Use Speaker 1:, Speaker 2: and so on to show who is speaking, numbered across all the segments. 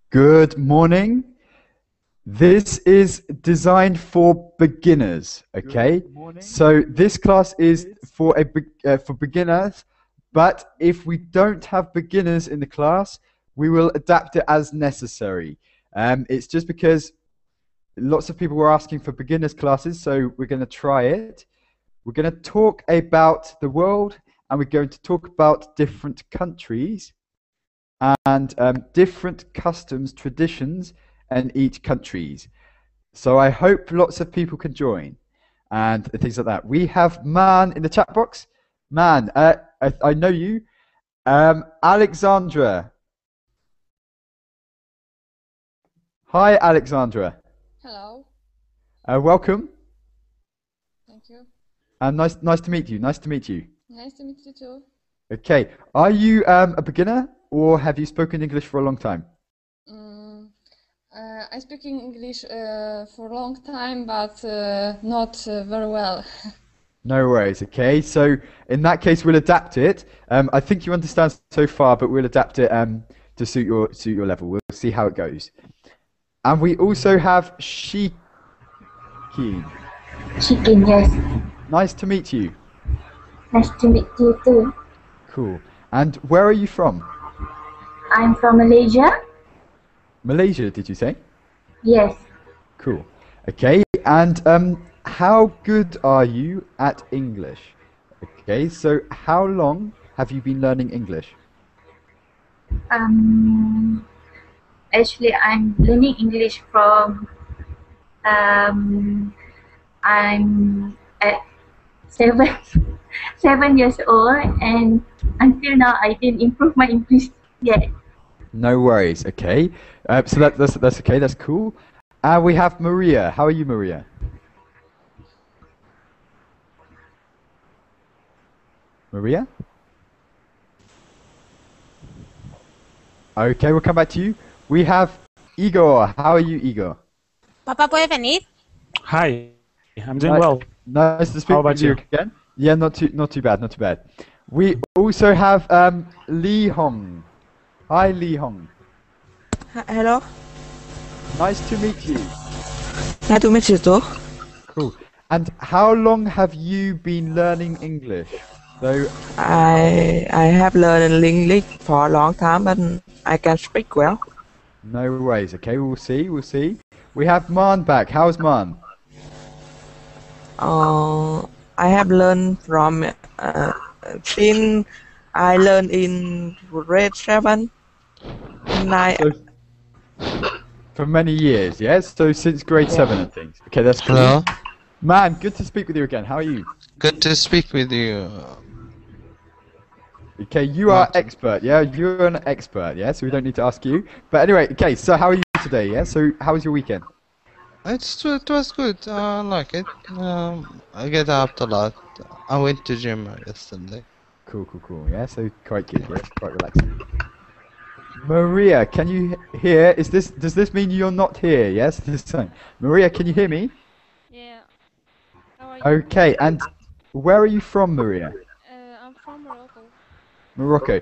Speaker 1: Good morning. This is designed for beginners, okay? So this class is for for beginners, but if we don't have beginners in the class, we will adapt it as necessary. It's just because lots of people were asking for beginners classes, so we're going to try it. We're going to talk about the world, and we're going to talk about different countries and different customs, traditions in each countries. So I hope lots of people can join and things like that. We have Man in the chat box. Man, I know you. Alexandra. Hi, Alexandra.
Speaker 2: Hello.
Speaker 1: Welcome.
Speaker 2: Thank you.
Speaker 1: And nice to meet you. Nice to meet you.
Speaker 2: Nice to meet you too.
Speaker 1: Okay. Are you a beginner or have you spoken English for a long time?
Speaker 2: I speak English for a long time, but not very well.
Speaker 1: No worries. Okay. So in that case, we'll adapt it. I think you understand so far, but we'll adapt it to suit your level. We'll see how it goes. And we also have Shikin.
Speaker 3: Chicken, yes.
Speaker 1: Nice to meet you.
Speaker 3: Nice to meet you too.
Speaker 1: Cool. And where are you from?
Speaker 3: I'm from Malaysia.
Speaker 1: Malaysia, did you say?
Speaker 3: Yes.
Speaker 1: Cool. Okay. And how good are you at English? Okay. So how long have you been learning English?
Speaker 3: Actually, I'm learning English from I'm at 7 years old, and until now I didn't improve my English yet.
Speaker 1: No worries. Okay. So that's okay. That's cool. We have Maria. How are you, Maria? Maria? Okay, we'll come back to you. We have Igor. How are you, Igor?
Speaker 4: Papá, ¿puedes venir?
Speaker 5: Hi, I'm doing well.
Speaker 1: Nice to speak
Speaker 5: How about
Speaker 1: with you again. Yeah, not too bad. We also have Lee Hong. Hi, Lee Hong.
Speaker 6: Hello.
Speaker 1: Nice to meet you.
Speaker 6: Nice to meet you too.
Speaker 1: Cool. And how long have you been learning English? So
Speaker 6: I have learned English for a long time, but I can speak well.
Speaker 1: no worries. Okay, we'll see. We have Man back. How's Man?
Speaker 6: I have learned from since I learned in grade 7.
Speaker 1: So, for many years, yes? So since grade 7 and things. Okay, that's cool.
Speaker 7: Hello.
Speaker 1: Man, good to speak with you again. How are you?
Speaker 7: Good to speak with you.
Speaker 1: Okay, you are expert, yeah? You're an expert, yeah? So we don't need to ask you. But anyway, okay, so how are you today, yeah? So how was your weekend?
Speaker 7: It was good. I like it. I get up a lot. I went to gym yesterday.
Speaker 1: Cool. Yeah, so quite good, yes, quite relaxing. Maria, can you hear? Does this mean you're not here? Yes, this time. Maria, can you hear me?
Speaker 2: Yeah. How are you?
Speaker 1: Okay, and where are you from, Maria?
Speaker 2: I'm from Morocco.
Speaker 1: Morocco.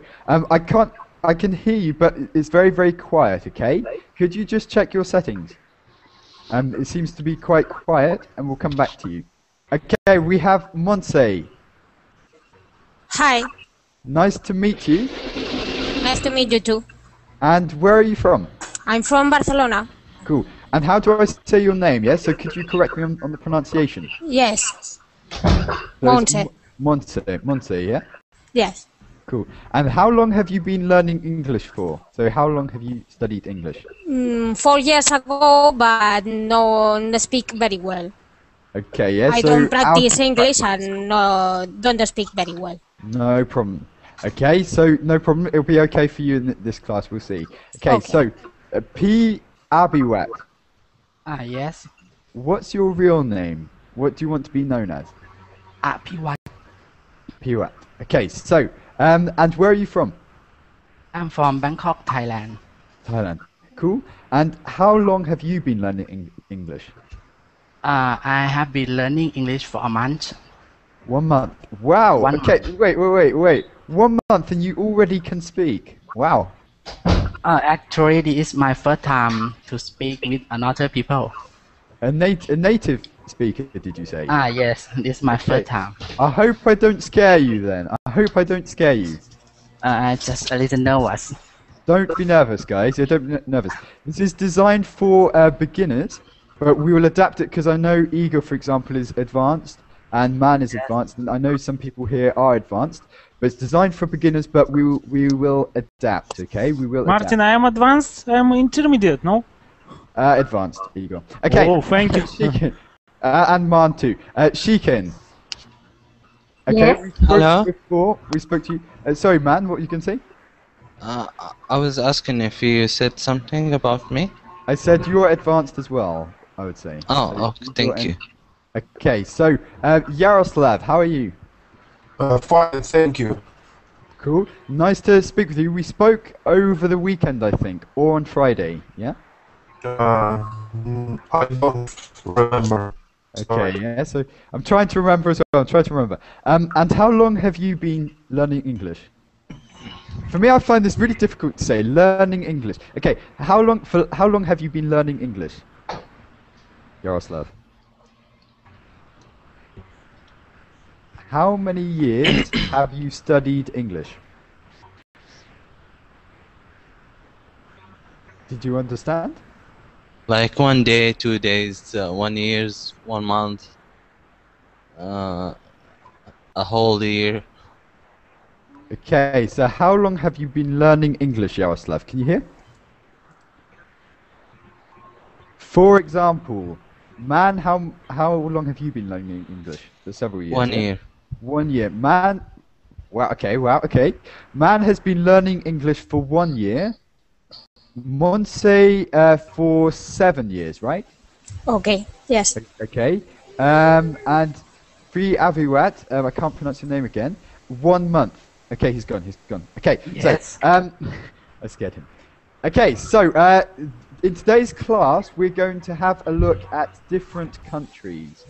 Speaker 1: I can hear you, but it's very, very quiet. Okay, could you just check your settings? It seems to be quite quiet, and we'll come back to you. Okay, we have Montse.
Speaker 4: Hi.
Speaker 1: Nice to meet you.
Speaker 4: Nice to meet you too.
Speaker 1: And where are you from?
Speaker 4: I'm from Barcelona.
Speaker 1: Cool. And how do I say your name? Yes. So could you correct me on the pronunciation?
Speaker 4: Yes.
Speaker 1: So
Speaker 4: Montse.
Speaker 1: Montse, yeah.
Speaker 4: Yes.
Speaker 1: Cool. And how long have you been learning English for? So how long have you studied English?
Speaker 4: 4 years ago, but no speak very well.
Speaker 1: Okay, yeah.
Speaker 4: I
Speaker 1: so
Speaker 4: don't practice
Speaker 1: out of
Speaker 4: English
Speaker 1: practice.
Speaker 4: and don't speak very well.
Speaker 1: No problem. Okay, so no problem. It'll be okay for you in this class. We'll see. Okay. So P. Abiwat.
Speaker 8: Yes.
Speaker 1: What's your real name? What do you want to be known as?
Speaker 8: Piwat.
Speaker 1: Piwat. Okay, so and where are you from?
Speaker 8: I'm from Bangkok, Thailand.
Speaker 1: Thailand. Cool. And how long have you been learning English?
Speaker 8: I have been learning English for a month.
Speaker 1: 1 month. Wow.
Speaker 8: One
Speaker 1: Okay.
Speaker 8: month.
Speaker 1: Wait. 1 month and you already can speak. Wow.
Speaker 8: Actually, this is my first time to speak with another people.
Speaker 1: A native speaker, did you say?
Speaker 8: Yes, this is my
Speaker 1: Okay.
Speaker 8: first time.
Speaker 1: I hope I don't scare you then. I hope I don't scare you.
Speaker 8: Just a little nervous.
Speaker 1: Don't be nervous, guys. Yeah, don't be nervous. This is designed for beginners, but we will adapt it because I know Igor, for example, is advanced and Man is advanced, and I know some people here are advanced. But it's designed for beginners, but we will adapt. Okay, we will
Speaker 5: Martin,
Speaker 1: adapt.
Speaker 5: I am advanced. I am intermediate. No.
Speaker 1: Advanced, Igor. Okay.
Speaker 5: Oh, thank you.
Speaker 1: Shiken. And Man too. Shiken. Okay.
Speaker 3: Yes.
Speaker 1: We spoke
Speaker 7: Hello?
Speaker 1: before. We spoke to you. Sorry, Man. What you can say?
Speaker 7: I was asking if you said something about me.
Speaker 1: I said you're advanced as well. I would say.
Speaker 7: Oh,
Speaker 1: So
Speaker 7: okay, thank you.
Speaker 1: Okay. So Yaroslav, how are you?
Speaker 9: Fine, thank you.
Speaker 1: Cool. Nice to speak with you. We spoke over the weekend, I think, or on Friday. Yeah.
Speaker 9: I don't remember.
Speaker 1: Okay.
Speaker 9: Sorry.
Speaker 1: Yeah. So I'm trying to remember as well. I'm trying to remember. And how long have you been learning English? For me, I find this really difficult to say. Learning English. Okay. How long have you been learning English, Yaroslav? How many years have you studied English? Did you understand?
Speaker 7: Like 1 day, 2 days, 1 year, 1 month, a whole year.
Speaker 1: Okay, so how long have you been learning English, Yaroslav? Can you hear? For example, Man, how long have you been learning English? For several years.
Speaker 7: 1
Speaker 1: yeah?
Speaker 7: year.
Speaker 1: 1 year. Man, wow, okay. Man has been learning English for 1 year. Monse for 7 years, right?
Speaker 4: Okay. Yes.
Speaker 1: Okay. And Free Aviwat, I can't pronounce your name again. 1 month. Okay, he's gone. Okay,
Speaker 6: Yes.
Speaker 1: so I scared him. Okay, so in today's class we're going to have a look at different countries.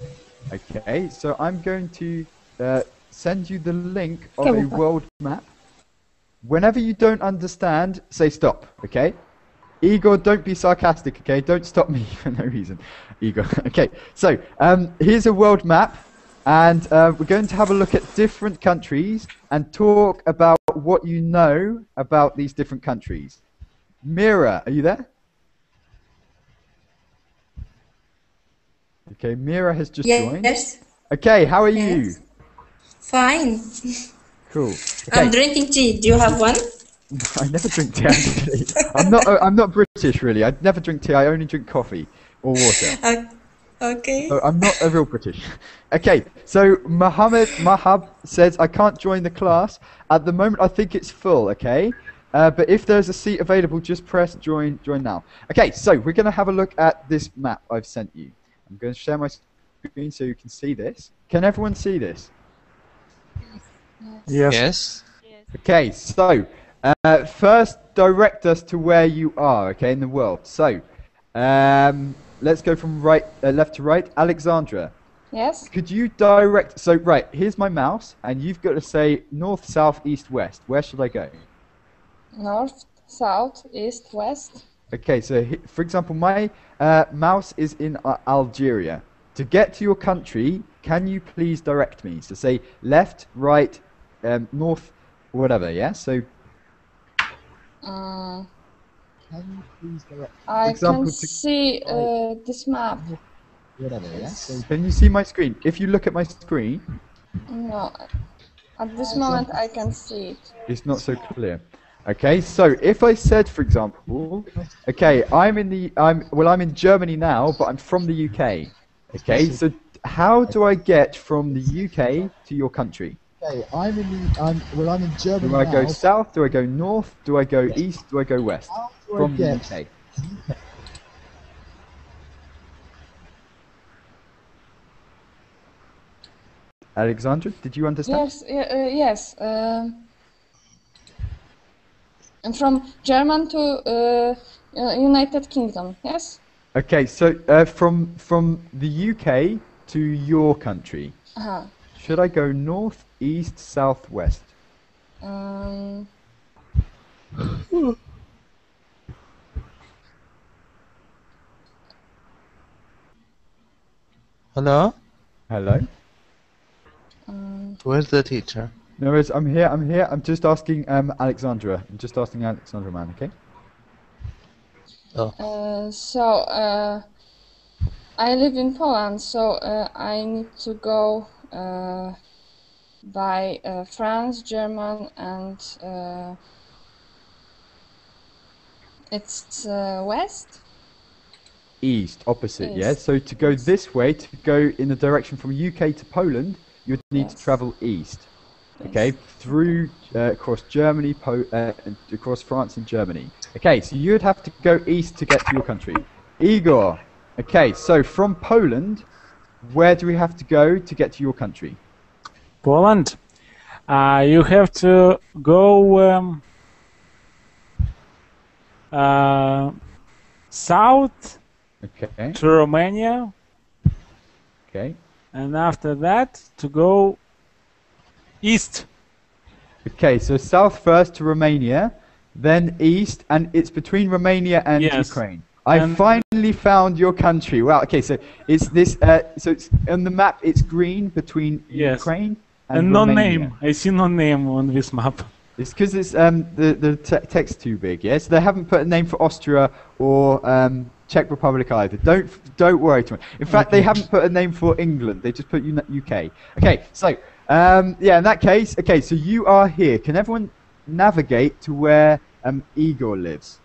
Speaker 1: Okay, so I'm going to send you the link of a world map. Whenever you don't understand, say stop. Okay. Igor, don't be sarcastic, okay? Don't stop me for no reason, Igor. Okay, so here's a world map, and we're going to have a look at different countries and talk about what you know about these different countries. Mira, are you there? Okay, Mira has just joined.
Speaker 10: Yes.
Speaker 1: Okay, how are you?
Speaker 10: Yes. Fine.
Speaker 1: Cool.
Speaker 10: I'm
Speaker 1: Okay.
Speaker 10: drinking tea. Do you have one?
Speaker 1: I never drink tea actually. I'm not British really. I never drink tea. I only drink coffee or water.
Speaker 10: Okay.
Speaker 1: So I'm not a real British. Okay, so Mahab says I can't join the class at the moment. I think it's full. Okay, but if there's a seat available, just press join now. Okay, so we're gonna have a look at this map I've sent you. I'm going to share my screen so you can see this. Can everyone see this?
Speaker 5: Yes.
Speaker 7: Yes.
Speaker 1: Okay, so first direct us to where you are, okay, in the world. So let's go from left to right. Alexandra,
Speaker 2: Yes.
Speaker 1: could you direct? So right, here's my mouse, and you've got to say north, south, east, west. Where should I go?
Speaker 2: North, south, east, west.
Speaker 1: Okay, so for example, my mouse is in Algeria. To get to your country, can you please direct me? So say left, right, north, whatever. Yeah. So.
Speaker 2: Uh,
Speaker 1: Can you please direct?
Speaker 2: I
Speaker 1: example,
Speaker 2: can
Speaker 1: to-
Speaker 2: see this map.
Speaker 1: Whatever. Yeah. So can you see my screen? If you look at my screen,
Speaker 2: No, at this moment I can see it.
Speaker 1: it's not so clear. Okay, so if I said, for example, okay, I'm in Germany now, but I'm from the UK. Okay, so how do I get from the UK to your country?
Speaker 11: Okay, I'm in Germany
Speaker 1: Do I go
Speaker 11: now.
Speaker 1: south? Do I go north? Do I go east? Do I go west?
Speaker 11: How do I
Speaker 1: From the
Speaker 11: get
Speaker 1: UK. Alexandra, did you understand?
Speaker 2: Yes, yes. And from German to United Kingdom, yes?
Speaker 1: Okay, so from the UK to your country,
Speaker 2: Uh-huh.
Speaker 1: should I go north, east, south, west?
Speaker 2: Um,
Speaker 7: Hello?
Speaker 1: Hello?
Speaker 7: Where's the teacher?
Speaker 1: No worries, I'm here, I'm here. I'm just asking Alexandra. I'm just asking Alexandra, man, okay?
Speaker 2: I live in Poland, so I need to go by France, German, and it's west?
Speaker 1: East, opposite, yeah?
Speaker 2: East,
Speaker 1: So to go
Speaker 2: yes.
Speaker 1: this way, to go in the direction from UK to Poland, you'd need to
Speaker 2: Yes.
Speaker 1: travel east. Okay, through across Germany, across France and Germany. Okay, so you'd have to go east to get to your country. Igor, okay, so from Poland, where do we have to go to get to your country?
Speaker 5: Poland. You have to go south
Speaker 1: Okay.
Speaker 5: to Romania,
Speaker 1: Okay.
Speaker 5: and after that to go east.
Speaker 1: Okay, so south first to Romania, then east, and it's between Romania and
Speaker 5: Yes.
Speaker 1: Ukraine. I
Speaker 5: And-
Speaker 1: finally found your country. Wow. Okay, so it's this. So it's on the map. It's green between
Speaker 5: Yes.
Speaker 1: Ukraine and
Speaker 5: And no
Speaker 1: Romania.
Speaker 5: name. I see no name on this map.
Speaker 1: It's because it's the text's too big. Yes, they haven't put a name for Austria or Czech Republic either. Don't worry too much. In fact, they haven't put a name for England. They just put UK. Okay, so yeah, in that case, okay, so you are here. Can everyone navigate to where Igor lives?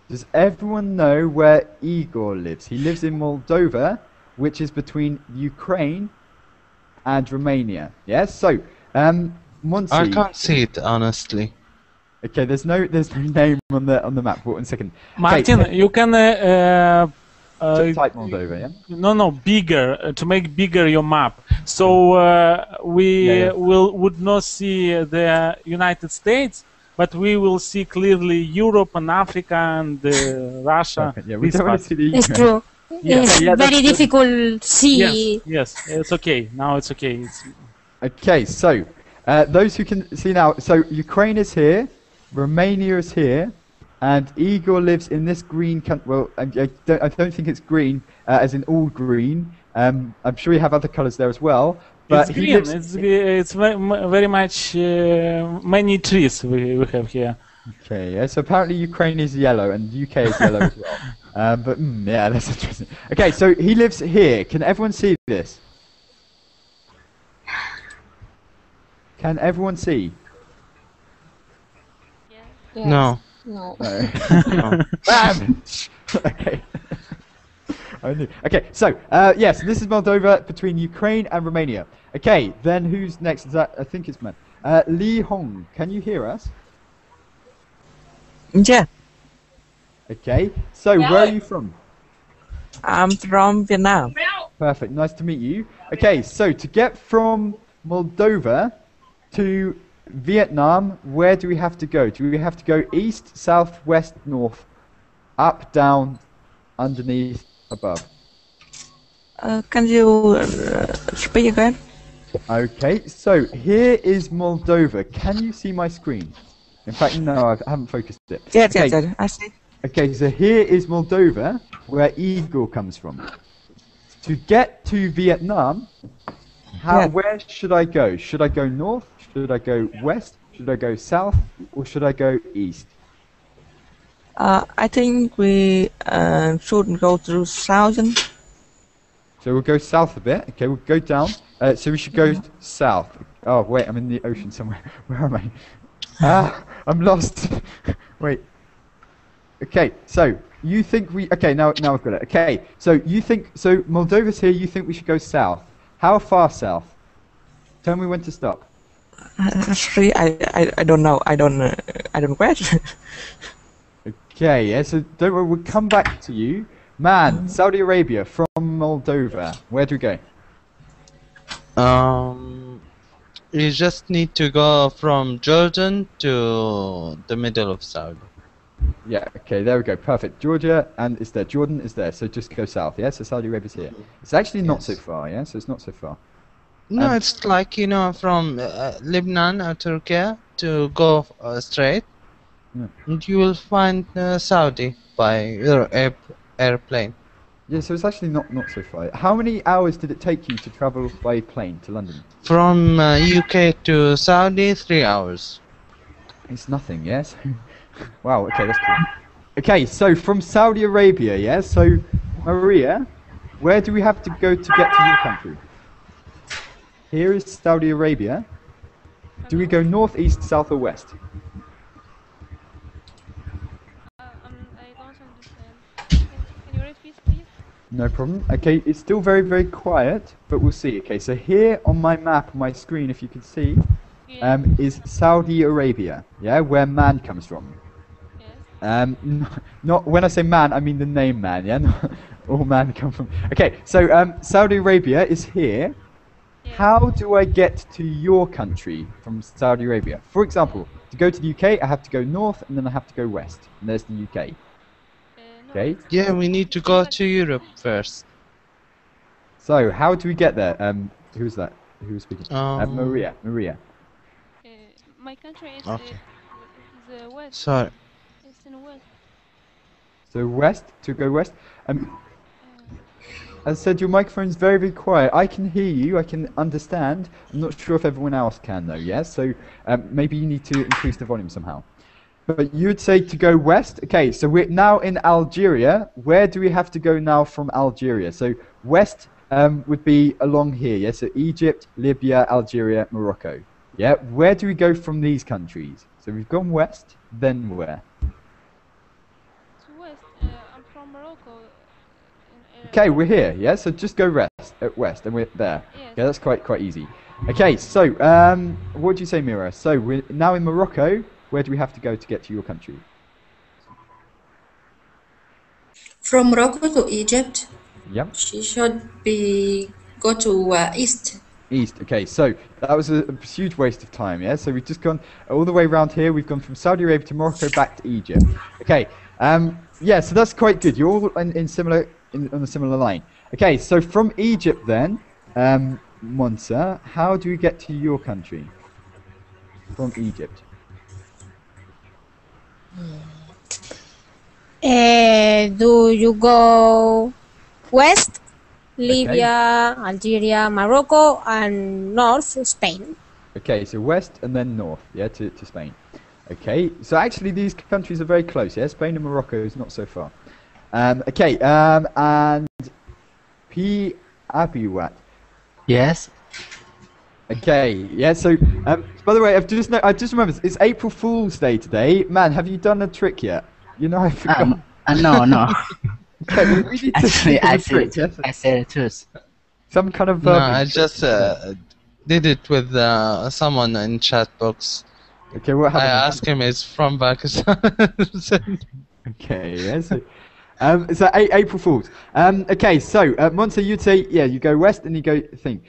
Speaker 1: Does everyone know where Igor lives? He lives in Moldova, which is between Ukraine and Romania. Yes, so Monty.
Speaker 7: I can't see it, honestly.
Speaker 1: Okay, there's no name on the map. One second.
Speaker 5: Martin,
Speaker 1: Okay,
Speaker 5: you can
Speaker 1: type Moldova, yeah.
Speaker 5: no bigger to make bigger your map. So we
Speaker 1: Yeah.
Speaker 5: would not see the United States, but we will see clearly Europe and Africa and Russia.
Speaker 1: Perfect, yeah, we
Speaker 5: this
Speaker 1: don't want
Speaker 5: part.
Speaker 1: to see the
Speaker 4: It's
Speaker 1: UK.
Speaker 4: true.
Speaker 5: Yeah.
Speaker 4: It's
Speaker 1: Yeah,
Speaker 4: very
Speaker 1: that's-
Speaker 4: difficult see.
Speaker 5: Yes, it's okay. Now it's okay. It's,
Speaker 1: Okay, so those who can see now, so Ukraine is here, Romania is here, and Igor lives in this green country. Well, I don't think it's green, as in all green. I'm sure you have other colours there as well. But
Speaker 5: it's
Speaker 1: he
Speaker 5: green.
Speaker 1: lives.
Speaker 5: It's very much many trees we have here.
Speaker 1: Okay, yeah. So apparently Ukraine is yellow and UK is yellow as well. But yeah, that's interesting. Okay, so he lives here. Can everyone see this? Can everyone see?
Speaker 2: Yes.
Speaker 7: No.
Speaker 2: No.
Speaker 1: No. Bam! Okay. I knew. Okay, so yes, this is Moldova between Ukraine and Romania. Okay, then who's next? Is that? I think it's man. Lee Hong, can you hear us?
Speaker 6: Yeah,
Speaker 1: Okay, so where are you from?
Speaker 6: I'm from Vietnam.
Speaker 1: Perfect, nice to meet you. Okay, so to get from Moldova to Vietnam, where do we have to go? Do we have to go east, south, west, north, up, down, underneath, above?
Speaker 6: Can you speak again?
Speaker 1: Okay, so here is Moldova. Can you see my screen? In fact, no, I haven't focused it.
Speaker 6: Yes,
Speaker 1: Okay,
Speaker 6: yes, I see.
Speaker 1: okay, so here is Moldova, where Igor comes from. To get to Vietnam,
Speaker 6: Yeah.
Speaker 1: where should I go? Should I go north? Should I go west? Should I go south? Or should I go east?
Speaker 6: I think we should go through southern.
Speaker 1: So we'll go south a bit. Okay, we'll go down. So we should go south. Oh, wait, I'm in the ocean somewhere. Where am I? I'm lost. Wait. Okay, so you think we... Okay, now I've got it. Okay, so you think... So Moldova's here, you think we should go south. How far south? Tell me when to stop.
Speaker 6: Actually, I don't know. I don't question.
Speaker 1: Okay, yeah, so don't worry, we'll come back to you. Man, Saudi Arabia from Moldova. Where do we go?
Speaker 7: You just need to go from Jordan to the middle of Saudi.
Speaker 1: Yeah, okay, there we go. Perfect. Georgia and is there. Jordan is there. So just go south, yeah? So Saudi Arabia's here. It's actually not so
Speaker 7: Yes.
Speaker 1: far, yeah? So it's not so far.
Speaker 7: No, it's like, you know, from Lebanon or Turkey to go straight,
Speaker 1: Yeah.
Speaker 7: and you will find Saudi by your airplane.
Speaker 1: Yeah, so it's actually not so far. How many hours did it take you to travel by plane to London?
Speaker 7: From UK to Saudi, 3 hours.
Speaker 1: It's nothing, yes? Wow, okay, that's cool. Okay, so from Saudi Arabia, yeah? So, Maria, where do we have to go to get to your country? Here is Saudi Arabia. Do we go north, east, south, or west?
Speaker 12: I don't understand. Can you repeat, please?
Speaker 1: No problem. Okay, it's still very, very quiet, but we'll see. Okay, so here on my map, on my screen, if you can see, is Saudi Arabia, yeah, where man comes from. Not when I say man, I mean the name man, yeah? Not all man come from. Okay, so Saudi Arabia is here. How do I get to your country from Saudi Arabia? For example, to go to the UK, I have to go north, and then I have to go west, and there's the UK. Okay.
Speaker 7: Yeah, we need to go to Europe first.
Speaker 1: So how do we get there? Who's that? Who's speaking? Maria. Maria.
Speaker 12: My country is
Speaker 7: Okay.
Speaker 12: the west.
Speaker 7: Sorry.
Speaker 12: It's in the west.
Speaker 1: So west, to go west. As I said, your microphone's very, very quiet. I can hear you, I can understand. I'm not sure if everyone else can though, yes? So maybe you need to increase the volume somehow. But you'd say to go west. Okay, so we're now in Algeria. Where do we have to go now from Algeria? So west would be along here, yeah? So Egypt, Libya, Algeria, Morocco. Yeah, where do we go from these countries? So we've gone west, then where?
Speaker 12: It's west. I'm from Morocco.
Speaker 1: Okay, we're here, yeah? So just go west, and we're there.
Speaker 12: Yes.
Speaker 1: Yeah, that's quite easy. Okay, so what do you say, Mira? So we're now in Morocco. Where do we have to go to get to your country?
Speaker 10: From Morocco to Egypt.
Speaker 1: Yep.
Speaker 10: She should be go to east.
Speaker 1: East. Okay, so that was a huge waste of time, yeah? So we've just gone all the way around here. We've gone from Saudi Arabia to Morocco back to Egypt. Okay, yeah, so that's quite good. You're all on a similar line. Okay, so from Egypt then, Monza, how do we get to your country? From Egypt.
Speaker 4: Do you go west, Libya, Algeria, Morocco, and north, Spain?
Speaker 1: Okay, so west and then north, yeah, to Spain. Okay, so actually these countries are very close, yeah? Spain and Morocco is not so far. Okay, and P. Abiwat.
Speaker 8: Yes.
Speaker 1: Okay, yeah, so, by the way, I just remembered, it's April Fool's Day today. Man, have you done a trick yet? You know, I forgot.
Speaker 8: No.
Speaker 1: Okay, well, we need to
Speaker 8: Actually,
Speaker 1: think of
Speaker 8: I
Speaker 1: a trick,
Speaker 8: said
Speaker 1: yes?
Speaker 8: I said the truth.
Speaker 1: Some kind of
Speaker 7: No,
Speaker 1: verb.
Speaker 7: I just did it with someone in chat box.
Speaker 1: Okay, what happened?
Speaker 7: I asked him, it's from Pakistan.
Speaker 1: Okay, yeah, so April Fools. Okay, so Monza, you'd say, yeah, you go west and you go thing.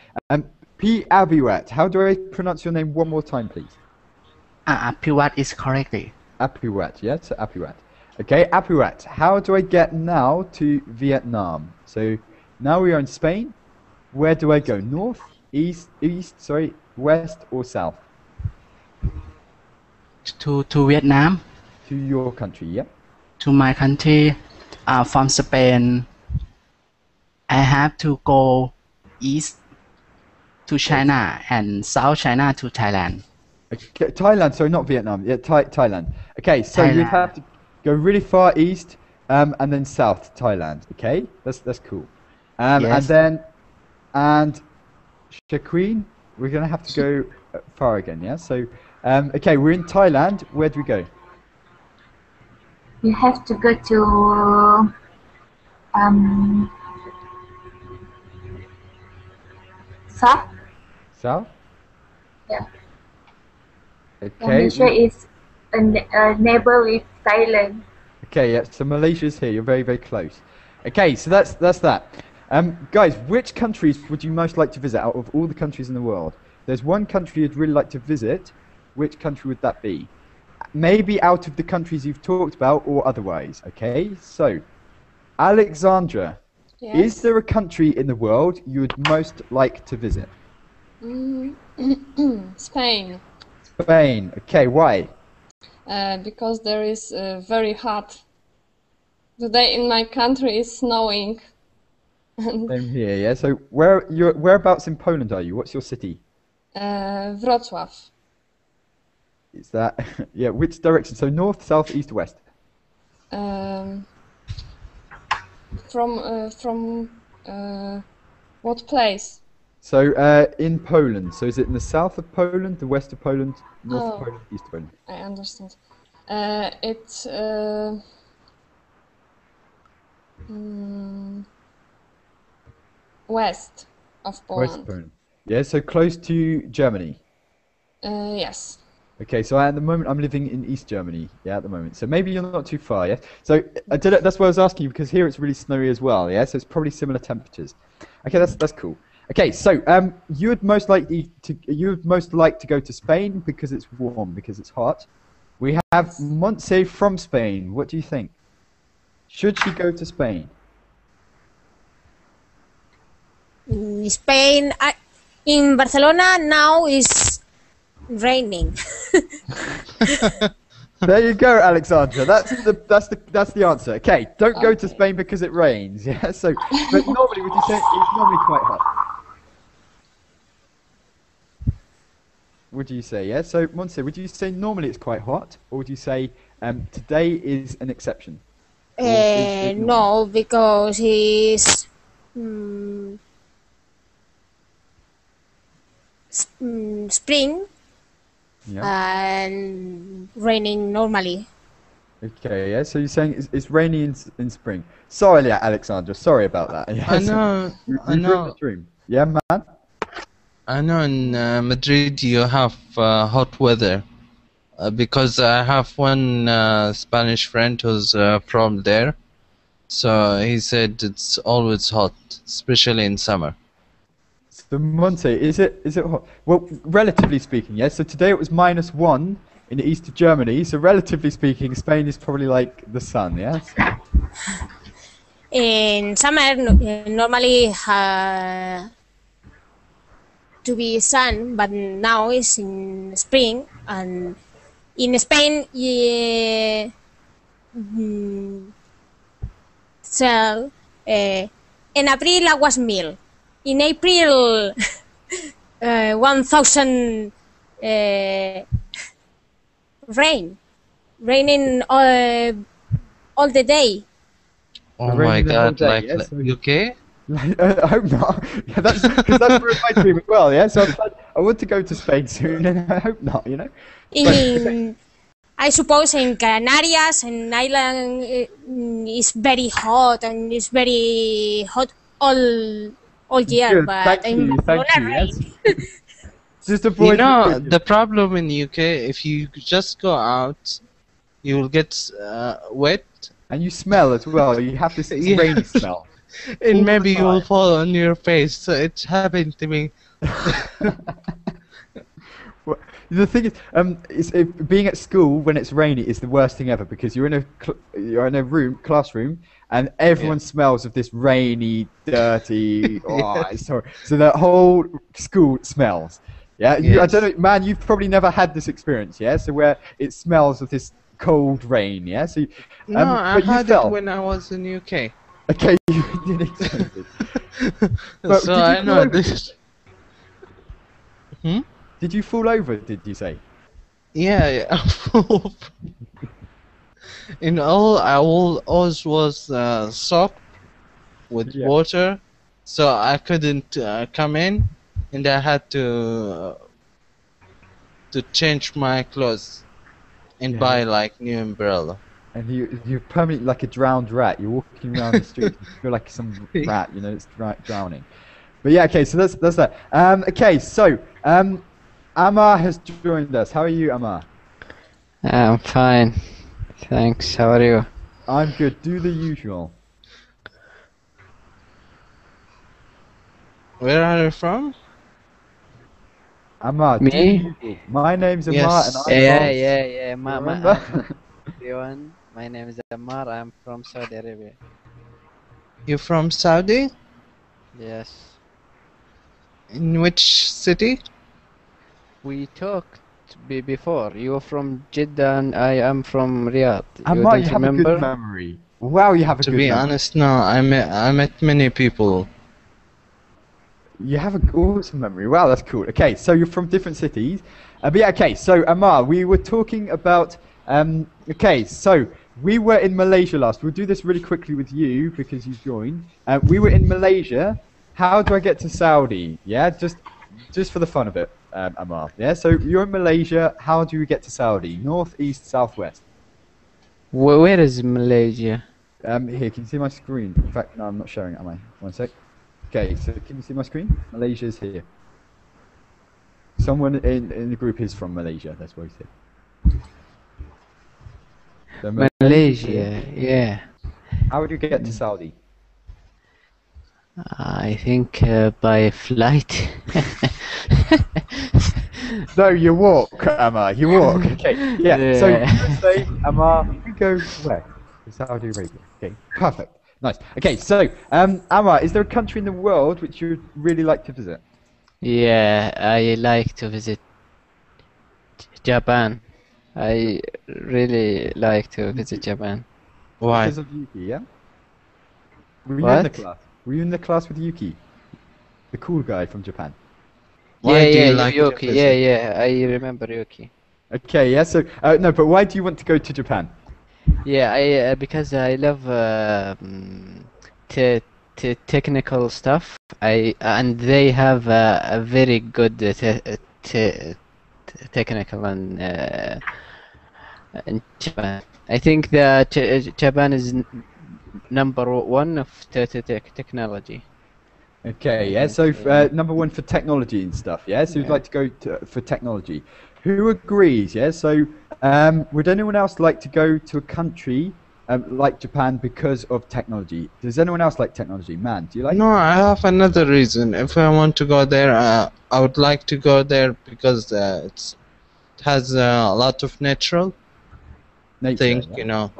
Speaker 1: P. Abiwat, how do I pronounce your name one more time, please?
Speaker 8: Piwat is correctly.
Speaker 1: Apiwat, yeah, so Apiwat. Okay, Apiwat, how do I get now to Vietnam? So now we are in Spain. Where do I go? North, west, or south?
Speaker 8: To Vietnam.
Speaker 1: To your country, yeah.
Speaker 8: To my country, from Spain, I have to go east to China and South China to Thailand.
Speaker 1: Okay, Thailand, sorry, not Vietnam. Yeah, Thailand. Okay, so
Speaker 8: Thailand.
Speaker 1: you'd have to go really far east, and then south to Thailand. Okay, that's cool.
Speaker 8: Yes.
Speaker 1: And Shaquin, we're gonna have to go far again. Yeah. So, okay, we're in Thailand. Where do we go?
Speaker 3: You have to go to south.
Speaker 1: South.
Speaker 3: Yeah.
Speaker 1: Okay.
Speaker 3: Malaysia is a neighbor with Thailand.
Speaker 1: Okay, yeah, so Malaysia's here. You're very, very close. Okay, so that's that. Guys, which countries would you most like to visit out of all the countries in the world? There's one country you'd really like to visit. Which country would that be? maybe out of the countries you've talked about or otherwise. Okay, so Alexandra,
Speaker 2: Yes.
Speaker 1: is there a country in the world you would most like to visit?
Speaker 2: Spain.
Speaker 1: Spain. Okay, why?
Speaker 2: Because there is very hot. Today in my country is snowing.
Speaker 1: Same here. Yeah. So whereabouts in Poland are you? What's your city?
Speaker 2: Wrocław.
Speaker 1: Is that yeah? Which direction? So north, south, east, west.
Speaker 2: From what place?
Speaker 1: So in Poland. So is it in the south of Poland, the west of Poland, north of Poland, east of Poland?
Speaker 2: I understand. It's west of Poland.
Speaker 1: West Poland. Yeah. So close to Germany.
Speaker 2: Yes.
Speaker 1: Okay, so at the moment I'm living in East Germany, yeah, at the moment. So maybe you're not too far, yeah? So I did it, that's why I was asking you, because here it's really snowy as well, yeah? So it's probably similar temperatures. Okay, that's cool. Okay, so you'd most like to go to Spain because it's warm, because it's hot. We have Montse from Spain. What do you think? Should she go to Spain?
Speaker 4: Spain, in Barcelona now is raining.
Speaker 1: There you go, Alexandra. That's the answer. Okay, don't go to Spain because it rains. Yeah. So, but normally, would you say it's normally quite hot? Would you say yeah? So, Monse, would you say normally it's quite hot, or would you say today is an exception?
Speaker 4: No, because it's spring.
Speaker 1: Yeah.
Speaker 4: And raining normally.
Speaker 1: Okay, yeah. So you're saying it's rainy in spring. Sorry, Alexandra. Sorry about that. Yeah,
Speaker 7: I know. I know.
Speaker 1: The dream. Yeah, man.
Speaker 7: I know in Madrid you have hot weather because I have one Spanish friend who's from there. So he said it's always hot, especially in summer.
Speaker 1: So Monte, is it hot? Well, relatively speaking, yes. So today it was -1 in the east of Germany. So relatively speaking, Spain is probably like the sun, yes.
Speaker 4: In summer, normally to be sun, but now it's in spring, and in Spain, so in April was 1000. In April, 1000 raining all the day.
Speaker 7: Oh my God!
Speaker 1: Day,
Speaker 7: like
Speaker 1: yeah? So,
Speaker 7: UK?
Speaker 1: I hope not. Yeah, that's because that's ruined my dream as well. Yeah, so I want to go to Spain soon, and I hope not. You know.
Speaker 4: I suppose in Canarias and island is very hot and it's very hot all year.
Speaker 1: Good.
Speaker 4: But
Speaker 1: Thank you.
Speaker 4: yes.
Speaker 1: Just avoid.
Speaker 7: You know the problem in UK. If you just go out, you will get wet.
Speaker 1: And you smell as well. You have this rainy smell.
Speaker 7: And maybe you will fall on your face. So it happened to me.
Speaker 1: Well, the thing is, being at school when it's rainy is the worst thing ever because you're in a classroom, and everyone smells of this rainy, dirty. It's horrible. So the whole school smells. Yeah, I don't know, man. You've probably never had this experience, yeah. So where it smells of this cold rain, yeah. So
Speaker 7: no, I had it when I was in UK.
Speaker 1: Okay, you did experience it. But
Speaker 7: so I know this.
Speaker 1: Did you fall over? Did you say?
Speaker 7: Yeah. In all, I always was soaked with water, so I couldn't come in, and I had to change my clothes and buy like new umbrella. And
Speaker 1: you're permanently like a drowned rat. You're walking around the street, and you feel like some rat, you know, it's drowning. But yeah, okay, so that's that. Okay, so Amar has joined us. How are you, Amar?
Speaker 13: I'm fine. Thanks. How are you?
Speaker 1: I'm good. Do the usual.
Speaker 7: Where are you from?
Speaker 1: Amar, do
Speaker 13: Me?
Speaker 1: Google. My name's Amar and
Speaker 7: Yes.
Speaker 1: I'm
Speaker 13: Yeah,
Speaker 1: from.
Speaker 13: yeah, yeah.
Speaker 1: Remember?
Speaker 13: Everyone, my name is Ammar. I'm from Saudi Arabia.
Speaker 7: You from Saudi?
Speaker 13: Yes.
Speaker 7: In which city?
Speaker 13: We talked before. You're from Jeddah and I am from Riyadh. You
Speaker 1: Amar, you
Speaker 13: don't
Speaker 1: have a good
Speaker 13: remember?
Speaker 1: memory. Wow, you have a
Speaker 7: To
Speaker 1: good
Speaker 7: be
Speaker 1: memory.
Speaker 7: honest, no. I met many people.
Speaker 1: You have an awesome memory. Wow, that's cool. Okay, so you're from different cities. But yeah, okay, so Amar, we were talking about. Okay, so we were in Malaysia last. We'll do this really quickly with you because you joined. We were in Malaysia. How do I get to Saudi? Yeah, just for the fun of it, Amar. Yeah, so you're in Malaysia. How do you get to Saudi? North, east, southwest?
Speaker 13: Where is Malaysia?
Speaker 1: Here, can you see my screen? In fact, no, I'm not showing it, am I? One sec. Okay, so can you see my screen? Malaysia's here. Someone in the group is from Malaysia, that's what he said. So
Speaker 13: Malaysia, yeah.
Speaker 1: How would you get to Saudi?
Speaker 13: I think by flight.
Speaker 1: No, you walk, Amar, you walk. Okay, yeah. So you say, Amar, you go where? To Saudi Arabia. Okay, perfect. Nice. Okay, so Amar, is there a country in the world which you'd really like to visit?
Speaker 13: Yeah, I like to visit Japan. I really like to visit Japan.
Speaker 7: Why?
Speaker 1: Because of Yuki, yeah? Were you in the
Speaker 13: What?
Speaker 1: class? Were you in the class with Yuki? The cool guy from Japan.
Speaker 7: Why
Speaker 13: Yeah,
Speaker 7: do you
Speaker 13: yeah,
Speaker 7: like
Speaker 13: Yuki.
Speaker 7: Japan?
Speaker 13: Yeah, yeah, I remember Yuki.
Speaker 1: Okay, yeah, so, no, but why do you want to go to Japan?
Speaker 13: Yeah, I because I love te technical stuff. And they have a very good technical in Japan. I think that Japan is number one of technology.
Speaker 1: Okay,
Speaker 13: I
Speaker 1: yeah,
Speaker 13: think,
Speaker 1: so
Speaker 13: yeah.
Speaker 1: number one for technology and stuff, yeah? So you'd
Speaker 13: Yeah.
Speaker 1: like to go for technology. Who agrees, yeah? So would anyone else like to go to a country like Japan because of technology? Does anyone else like technology? Man, do you like
Speaker 7: No, I have another reason. If I want to go there, I would like to go there because it has a lot of natural
Speaker 1: nature?
Speaker 7: thing,
Speaker 1: Yeah?
Speaker 7: you know,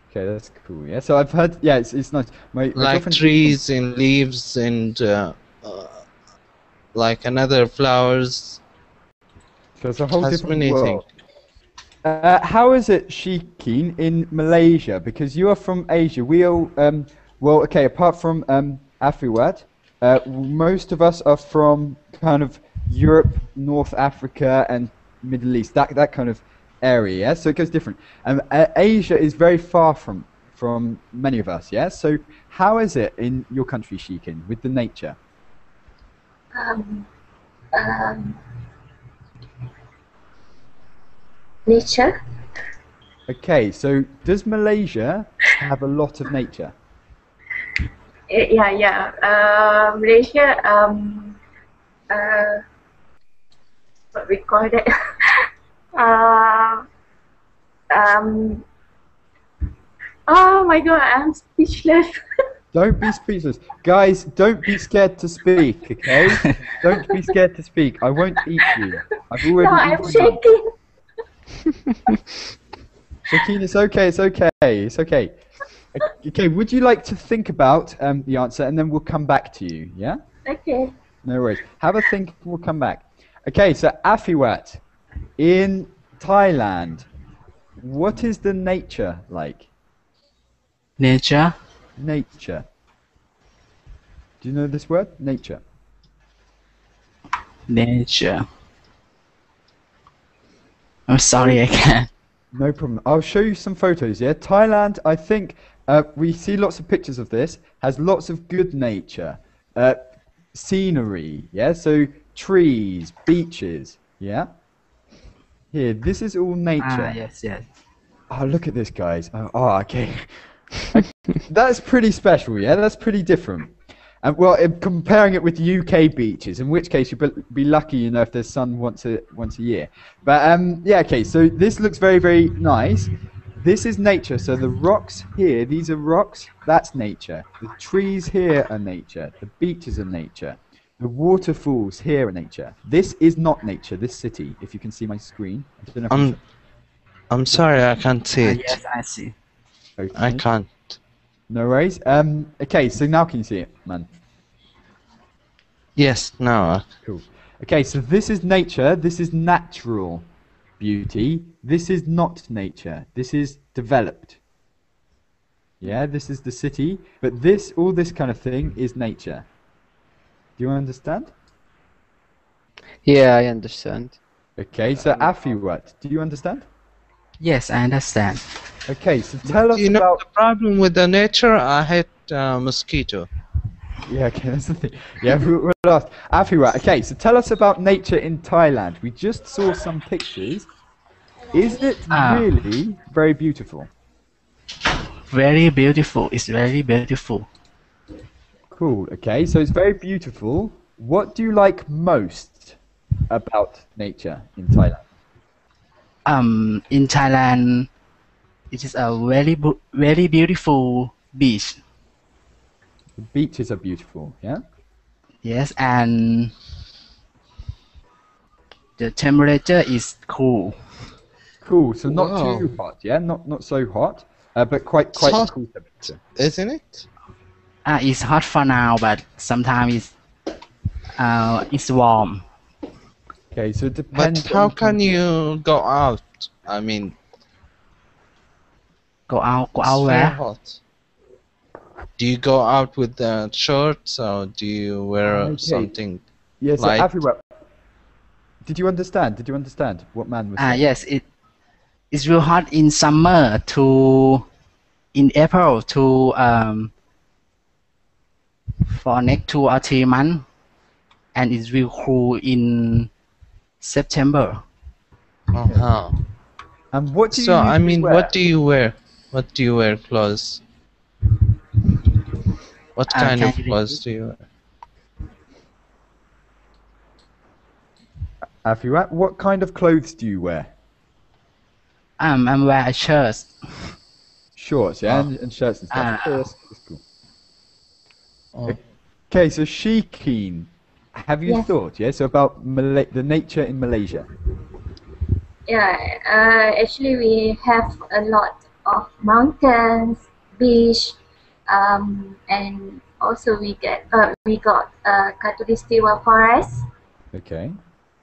Speaker 1: Okay, that's cool, yeah? So I've heard, yeah, it's nice. My
Speaker 7: like
Speaker 1: girlfriend-
Speaker 7: trees and leaves and like another flowers.
Speaker 1: So it's a whole
Speaker 7: Has
Speaker 1: different
Speaker 7: many
Speaker 1: world.
Speaker 7: things.
Speaker 1: How is it, Shikeen, in Malaysia? Because you are from Asia. We are, well, okay, apart from Afiwat, most of us are from kind of Europe, North Africa, and Middle East, that kind of area, yeah? So it goes different. Asia is very far from many of us, yeah? So how is it in your country, Shikeen, with the nature?
Speaker 3: Nature.
Speaker 1: Okay, so does Malaysia have a lot of nature?
Speaker 3: Yeah. Malaysia. What we call that? Oh my God, I'm speechless.
Speaker 1: Don't be speechless. Guys, don't be scared to speak, okay? Don't be scared to speak. I won't eat you. I've already
Speaker 3: No, I'm
Speaker 1: eaten
Speaker 3: shaking.
Speaker 1: Shakeen, it's okay, it's okay, it's okay. Okay, would you like to think about the answer and then we'll come back to you, yeah?
Speaker 3: Okay.
Speaker 1: No worries. Have a think and we'll come back. Okay, so Afiwat, in Thailand, what is the nature like?
Speaker 8: Nature?
Speaker 1: Nature. Do you know this word? Nature.
Speaker 8: Nature. I'm sorry, I can't.
Speaker 1: No problem. I'll show you some photos, yeah? Thailand, I think, we see lots of pictures of this, has lots of good nature. Scenery, yeah? So trees, beaches, yeah? Here, this is all nature.
Speaker 8: Ah, yes, yes.
Speaker 1: Oh, look at this, guys. Oh, okay. That's pretty special, yeah? That's pretty different. Well, comparing it with UK beaches, in which case you'd be lucky, you know, if there's sun once a year. But yeah, okay. So this looks very, very nice. This is nature. So the rocks here, these are rocks. That's nature. The trees here are nature. The beaches are nature. The waterfalls here are nature. This is not nature, this city, if you can see my screen. I don't know if
Speaker 7: I'm sorry, I can't see it.
Speaker 8: Yes, I see.
Speaker 1: Okay.
Speaker 7: I can't.
Speaker 1: No worries. Okay, so now can you see it, man?
Speaker 7: Yes, now.
Speaker 1: Cool. Okay, so this is nature, this is natural beauty. This is not nature, this is developed. Yeah, this is the city, but all this kind of thing is nature. Do you understand?
Speaker 13: Yeah, I understand.
Speaker 1: Okay, so Afiwat, do you understand?
Speaker 8: Yes, I understand.
Speaker 1: Okay, so tell us
Speaker 7: You know
Speaker 1: about...
Speaker 7: the problem with the nature, I hate mosquito.
Speaker 1: Yeah, okay, that's the thing. Yeah, we're lost. Afiwat, okay, so tell us about nature in Thailand. We just saw some pictures. Is it really very beautiful?
Speaker 8: Very beautiful. It's very beautiful.
Speaker 1: Cool, okay, so it's very beautiful. What do you like most about nature in Thailand?
Speaker 8: In Thailand, it is a very beautiful beach.
Speaker 1: The beaches are beautiful, yeah?
Speaker 8: Yes, and the temperature is cool.
Speaker 1: Cool, so not
Speaker 7: Wow.
Speaker 1: too hot, yeah? Not so hot, but quite
Speaker 7: hot.
Speaker 1: cool temperature.
Speaker 7: Isn't it?
Speaker 8: It's hot for now, but sometimes it's warm.
Speaker 1: Okay, so it depends.
Speaker 7: But how can you go out? I mean,
Speaker 8: Go out
Speaker 7: it's very
Speaker 8: where?
Speaker 7: hot. Do you go out with the shorts or do you wear
Speaker 1: Okay.
Speaker 7: something
Speaker 1: Yeah, so
Speaker 7: light?
Speaker 1: Afiwat, did you understand? Did you understand what man was saying?
Speaker 8: Yes, it's real hot in summer in April to for next 2 or 3 months, and it's real cool in September.
Speaker 7: Uh-huh.
Speaker 1: And what do you
Speaker 7: So, I
Speaker 1: usually
Speaker 7: mean,
Speaker 1: wear?
Speaker 7: what do you wear? What do you wear clothes? What kind
Speaker 8: Can
Speaker 7: of
Speaker 8: you
Speaker 7: clothes do you wear?
Speaker 1: Afiwat, what kind of clothes do you wear?
Speaker 8: I'm wearing a shirt.
Speaker 1: Shorts, yeah,
Speaker 7: Oh.
Speaker 1: and shirts and stuff. Okay, that's cool.
Speaker 7: Oh.
Speaker 1: Okay, so Shikeen, have you
Speaker 3: Yes.
Speaker 1: thought, yeah, so about the nature in Malaysia?
Speaker 3: Yeah, actually we have a lot of mountains, beach, and also we got Katulistiwa forest.
Speaker 1: Okay.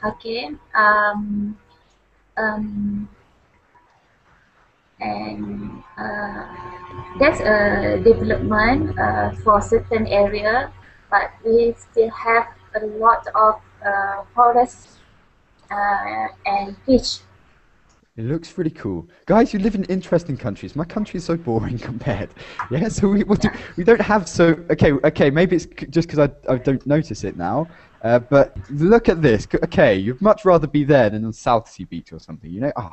Speaker 3: Okay. And that's a development for certain area, but we still have a lot of forests and beach.
Speaker 1: It looks really cool. Guys, you live in interesting countries. My country is so boring compared. Yeah, so we don't have so... Okay, maybe it's just because I don't notice it now. But look at this. Okay, you'd much rather be there than on South Sea Beach or something, you know? Oh.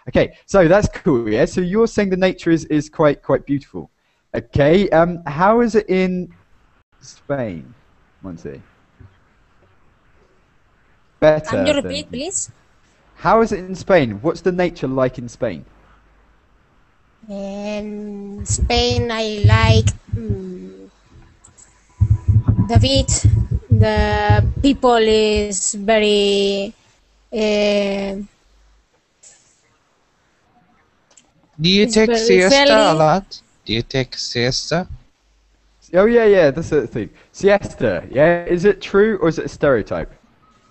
Speaker 1: Okay, so that's cool, yeah? So you're saying the nature is quite beautiful. Okay, how is it in Spain, Monty? Better
Speaker 4: Can you
Speaker 1: than-
Speaker 4: repeat, please?
Speaker 1: How is it in Spain? What's the nature like in Spain?
Speaker 4: In Spain, I like the beach. The people is very.
Speaker 7: Do you
Speaker 4: It's
Speaker 7: take
Speaker 4: very
Speaker 7: siesta a
Speaker 4: friendly.
Speaker 7: lot? Do you take siesta?
Speaker 1: Oh yeah, that's the thing. Siesta, yeah? Is it true or is it a stereotype?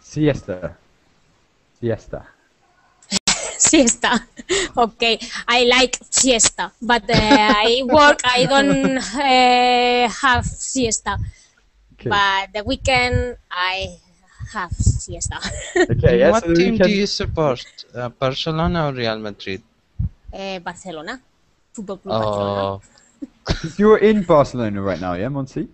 Speaker 1: Siesta.
Speaker 4: Siesta. Okay, I like siesta, but I work. I don't have siesta.
Speaker 1: Okay.
Speaker 4: But the weekend I have siesta.
Speaker 1: Okay, yeah,
Speaker 7: What
Speaker 1: so the
Speaker 7: team do
Speaker 1: weekend-
Speaker 7: you support? Barcelona or Real Madrid?
Speaker 4: Barcelona, Football Club Barcelona.
Speaker 7: Oh,
Speaker 1: 'Cause you're in Barcelona right now, yeah, Monty?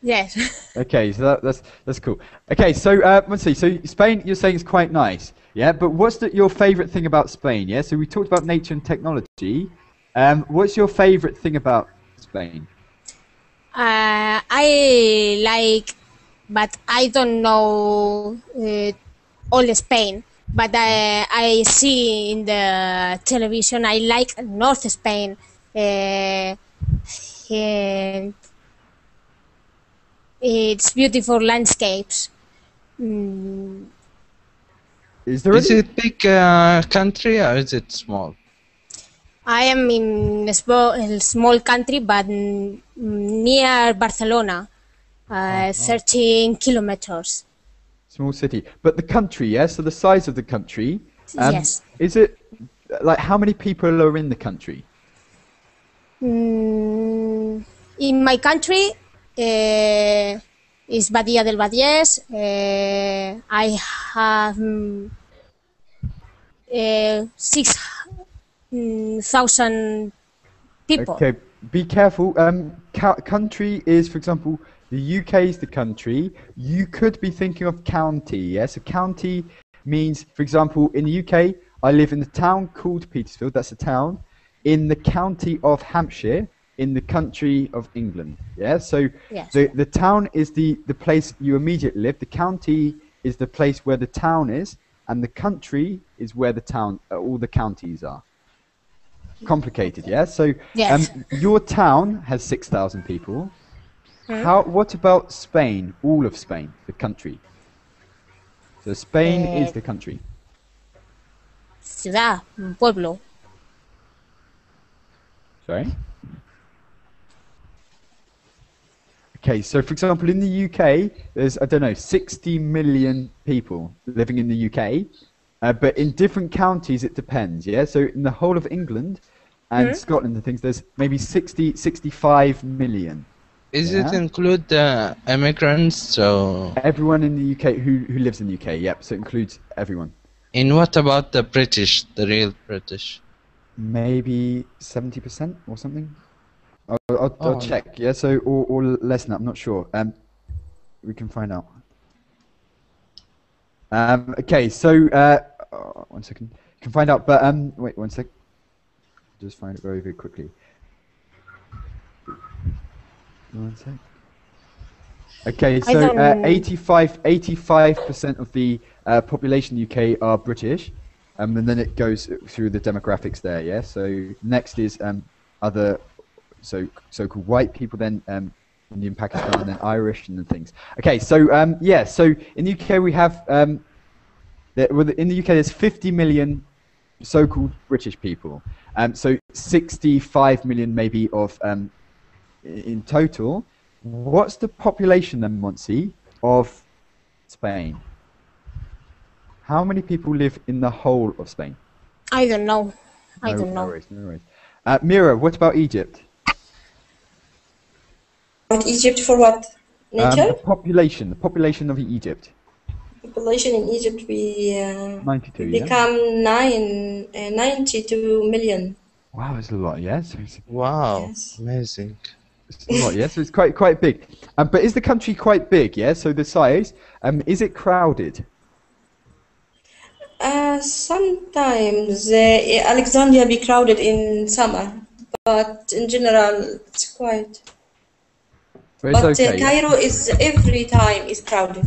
Speaker 4: Yes.
Speaker 1: Okay, so that's cool. Okay, so Monty, so Spain, you're saying is quite nice, yeah? But what's your favorite thing about Spain? Yeah, so we talked about nature and technology. What's your favorite thing about Spain?
Speaker 4: I like, but I don't know all Spain. But I see in the television. I like North Spain. And It's beautiful landscapes. Mm,
Speaker 1: Is there
Speaker 7: Is
Speaker 1: any?
Speaker 7: it big country or is it small?
Speaker 4: I am in a small country, but near Barcelona,
Speaker 1: Oh, wow.
Speaker 4: 13 kilometers.
Speaker 1: Small city, but the country, yeah. So the size of the country.
Speaker 4: Yes.
Speaker 1: Is it like how many people are in the country?
Speaker 4: In my country, is Badia del Vallès. I have 6,000 people.
Speaker 1: Okay, be careful. Country is, for example, the UK is the country. You could be thinking of county. Yes, a county means, for example, in the UK, I live in a town called Petersfield. That's a town in the county of Hampshire, in the country of England. Yeah, so
Speaker 4: Yes.
Speaker 1: the town is the place you immediately live. The county is the place where the town is, and the country is where the town, all the counties are. Complicated, yeah. So,
Speaker 4: Yes.
Speaker 1: your town has 6,000 people. What about Spain? All of Spain, the country. So Spain is the country.
Speaker 4: Ciudad, un pueblo.
Speaker 1: Sorry. Okay, so for example, in the UK, there's, I don't know, 60 million people living in the UK, but in different counties it depends, yeah? So in the whole of England and Scotland and things, there's maybe 60, 65 million.
Speaker 7: Is
Speaker 1: Yeah?
Speaker 7: it include the immigrants? So,
Speaker 1: Everyone in the UK who lives in the UK, yep, so it includes everyone.
Speaker 7: in what about the British, the real British?
Speaker 1: Maybe 70% or something? I'll
Speaker 7: Oh.
Speaker 1: check, yeah, so, or less than that, I'm not sure. We can find out. Okay, so, one second. You can find out, but, wait, one sec. Just find it very, very quickly. One sec. Okay, so 85% of the population in the UK are British, and then it goes through the demographics there. Yeah. So next is other so-called white people, then Indian, Pakistan, and then Irish, and then things. Okay, so yeah. So in the UK we have in the UK there's 50 million so-called British people. So 65 million maybe of in total. What's the population then, Monsi, of Spain? How many people live in the whole of Spain?
Speaker 4: I don't know. I don't
Speaker 1: No
Speaker 4: know.
Speaker 1: worries, no worries. Mira, what about Egypt?
Speaker 10: About Egypt for what? Nature?
Speaker 1: The population of Egypt.
Speaker 10: Population in Egypt, we
Speaker 1: 92, yeah?
Speaker 10: become 92 million.
Speaker 1: Wow, it's a lot, yes.
Speaker 7: Wow,
Speaker 10: Yes.
Speaker 7: amazing.
Speaker 1: It's a lot, yes. So it's quite big. But is the country quite big? Yeah. So the size. Is it crowded?
Speaker 10: Sometimes Alexandria be crowded in summer, but in general it's quiet.
Speaker 1: But it's okay. Yeah?
Speaker 10: Cairo is every time is crowded.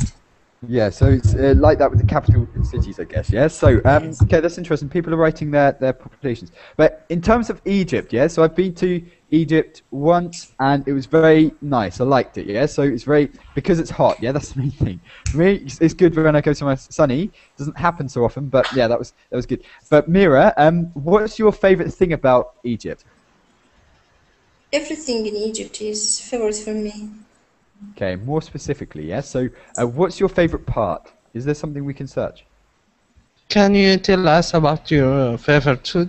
Speaker 1: Yeah, so it's like that with the capital cities, I guess. Yeah. So okay, that's interesting. People are writing their populations. But in terms of Egypt, yeah. So I've been to Egypt once, and it was very nice. I liked it. Yeah. So it's very because it's hot. Yeah, that's the main thing. For me, it's good when I go somewhere sunny. It doesn't happen so often, but yeah, that was good. But Mira, what's your favorite thing about Egypt?
Speaker 10: Everything in Egypt is favorite for me.
Speaker 1: Okay, more specifically, yeah. So, what's your favorite part? Is there something we can search?
Speaker 7: Can you tell us about your favorite food?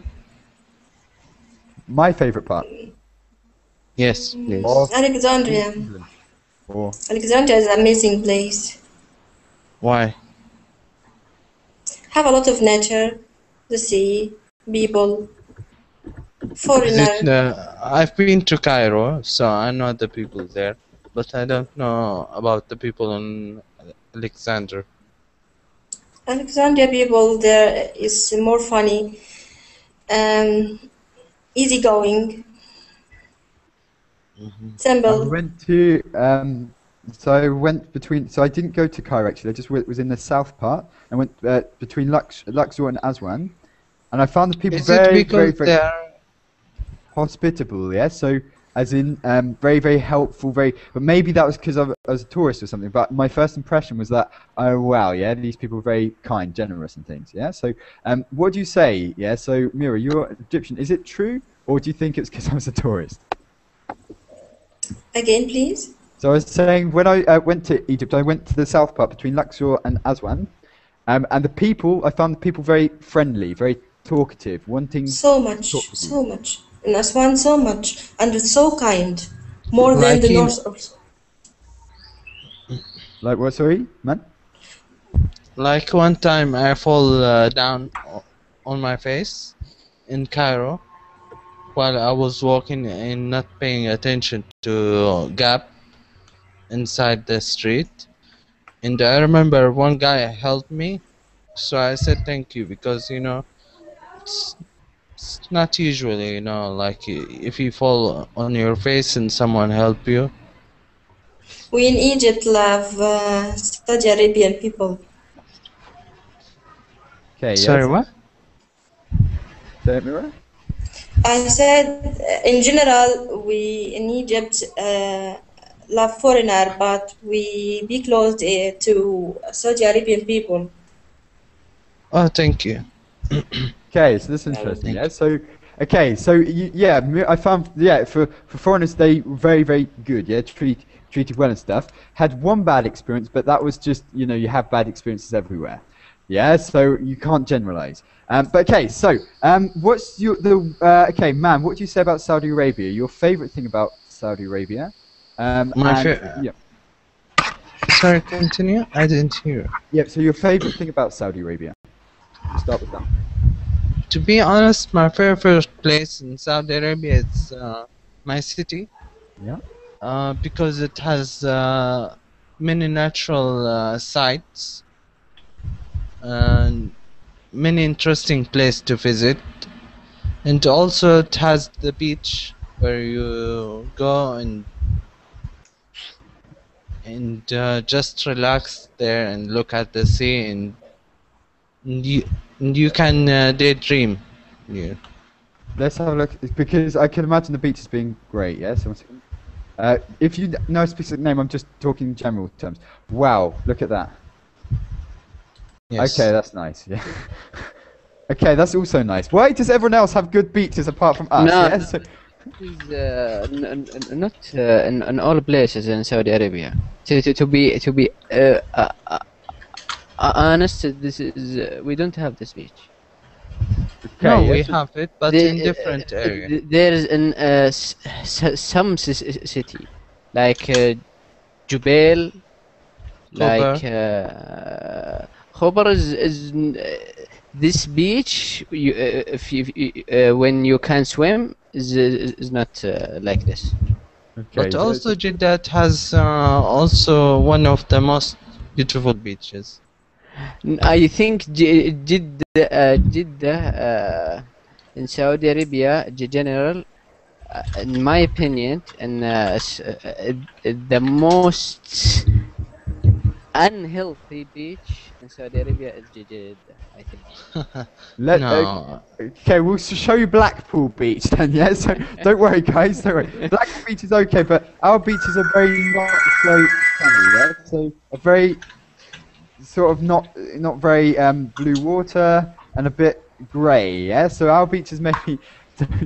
Speaker 1: My favorite part.
Speaker 7: Yes, please.
Speaker 10: Alexandria.
Speaker 1: Or
Speaker 10: Alexandria is an amazing place.
Speaker 7: Why?
Speaker 10: Have a lot of nature, the sea, people,
Speaker 7: Is
Speaker 10: foreigner.
Speaker 7: it, I've been to Cairo, so I know the people there, but I don't know about the people in Alexander.
Speaker 10: Alexandria people there is more funny, easygoing,
Speaker 1: I
Speaker 10: simple.
Speaker 1: went to so I went between. So I didn't go to Cairo actually. I just was in the south part. I went between Luxor and Aswan, and I found the people
Speaker 7: Is it
Speaker 1: very,
Speaker 7: because
Speaker 1: very
Speaker 7: they're
Speaker 1: hospitable. Yeah. So as in very, very helpful, but maybe that was because I was a tourist or something, but my first impression was that, oh wow, yeah, these people are very kind, generous and things, yeah? So what do you say, yeah? So Mira, you're Egyptian, is it true, or do you think it's because I was a tourist?
Speaker 10: Again, please.
Speaker 1: So I was saying, when I went to Egypt, I went to the south part between Luxor and Aswan, and I found the people very friendly, very talkative, wanting
Speaker 10: So
Speaker 1: to
Speaker 10: much,
Speaker 1: talk with you.
Speaker 10: so much. In Aswan, so much. And it's so kind. More than
Speaker 7: Like
Speaker 10: the
Speaker 7: in
Speaker 10: north also.
Speaker 1: Like what, sorry, man?
Speaker 7: like one time I fall down on my face in Cairo while I was walking and not paying attention to gap inside the street. And I remember one guy helped me, so I said thank you because it's, it's not usually like if you fall on your face and someone help you.
Speaker 10: We in Egypt love Saudi Arabian people.
Speaker 1: Okay,
Speaker 7: Sorry,
Speaker 1: yes.
Speaker 7: what?
Speaker 1: Say it, Mira?
Speaker 10: I said, in general, we in Egypt love foreigner, but we be close to Saudi Arabian people.
Speaker 7: Oh, thank you.
Speaker 1: Okay, so this is interesting. Yeah. So, okay, so yeah, I found for foreigners they were very, very good. Yeah, treated well and stuff. Had one bad experience, but that was just you have bad experiences everywhere. Yeah, so you can't generalize. But okay, so what's okay, man? What do you say about Saudi Arabia? Your favorite thing about Saudi Arabia? Yeah.
Speaker 7: Sorry, continue. I didn't hear.
Speaker 1: Yeah. So your favorite thing about Saudi Arabia? We'll start with that.
Speaker 7: To be honest, my favorite place in Saudi Arabia is my city.
Speaker 1: Yeah.
Speaker 7: Because it has many natural sites and many interesting places to visit, and also it has the beach where you go and just relax there and look at the sea and you can daydream. Yeah.
Speaker 1: Let's have a look, because I can imagine the beaches being great. Yeah. So 1 second. If you know a specific name, I'm just talking in general terms. Wow, look at that.
Speaker 7: Yes.
Speaker 1: Okay, that's nice. Yeah. Okay, that's also nice. Why does everyone else have good beaches apart from us?
Speaker 13: No,
Speaker 1: Yeah? So,
Speaker 13: not in all places in Saudi Arabia. To be honest, this is we don't have this beach.
Speaker 1: okay,
Speaker 7: No,
Speaker 1: yeah,
Speaker 7: we
Speaker 1: so-
Speaker 7: have it, but in different area.
Speaker 13: There is in some city, like Jubail, like Khobar is this beach. If you when you can swim is not like this.
Speaker 1: okay,
Speaker 7: But
Speaker 1: so-
Speaker 7: also Jeddah has also one of the most beautiful beaches.
Speaker 13: I think Jeddah in Saudi Arabia, general, in my opinion, and the most unhealthy beach in Saudi Arabia is Jeddah, I think.
Speaker 7: No.
Speaker 1: Okay, we'll show you Blackpool Beach then. Yeah. So don't worry, guys. Don't worry. Blackpool Beach is okay, but our beaches are very not so sunny. Yeah. So a very sort of not very blue water and a bit grey. Yeah. So our beaches maybe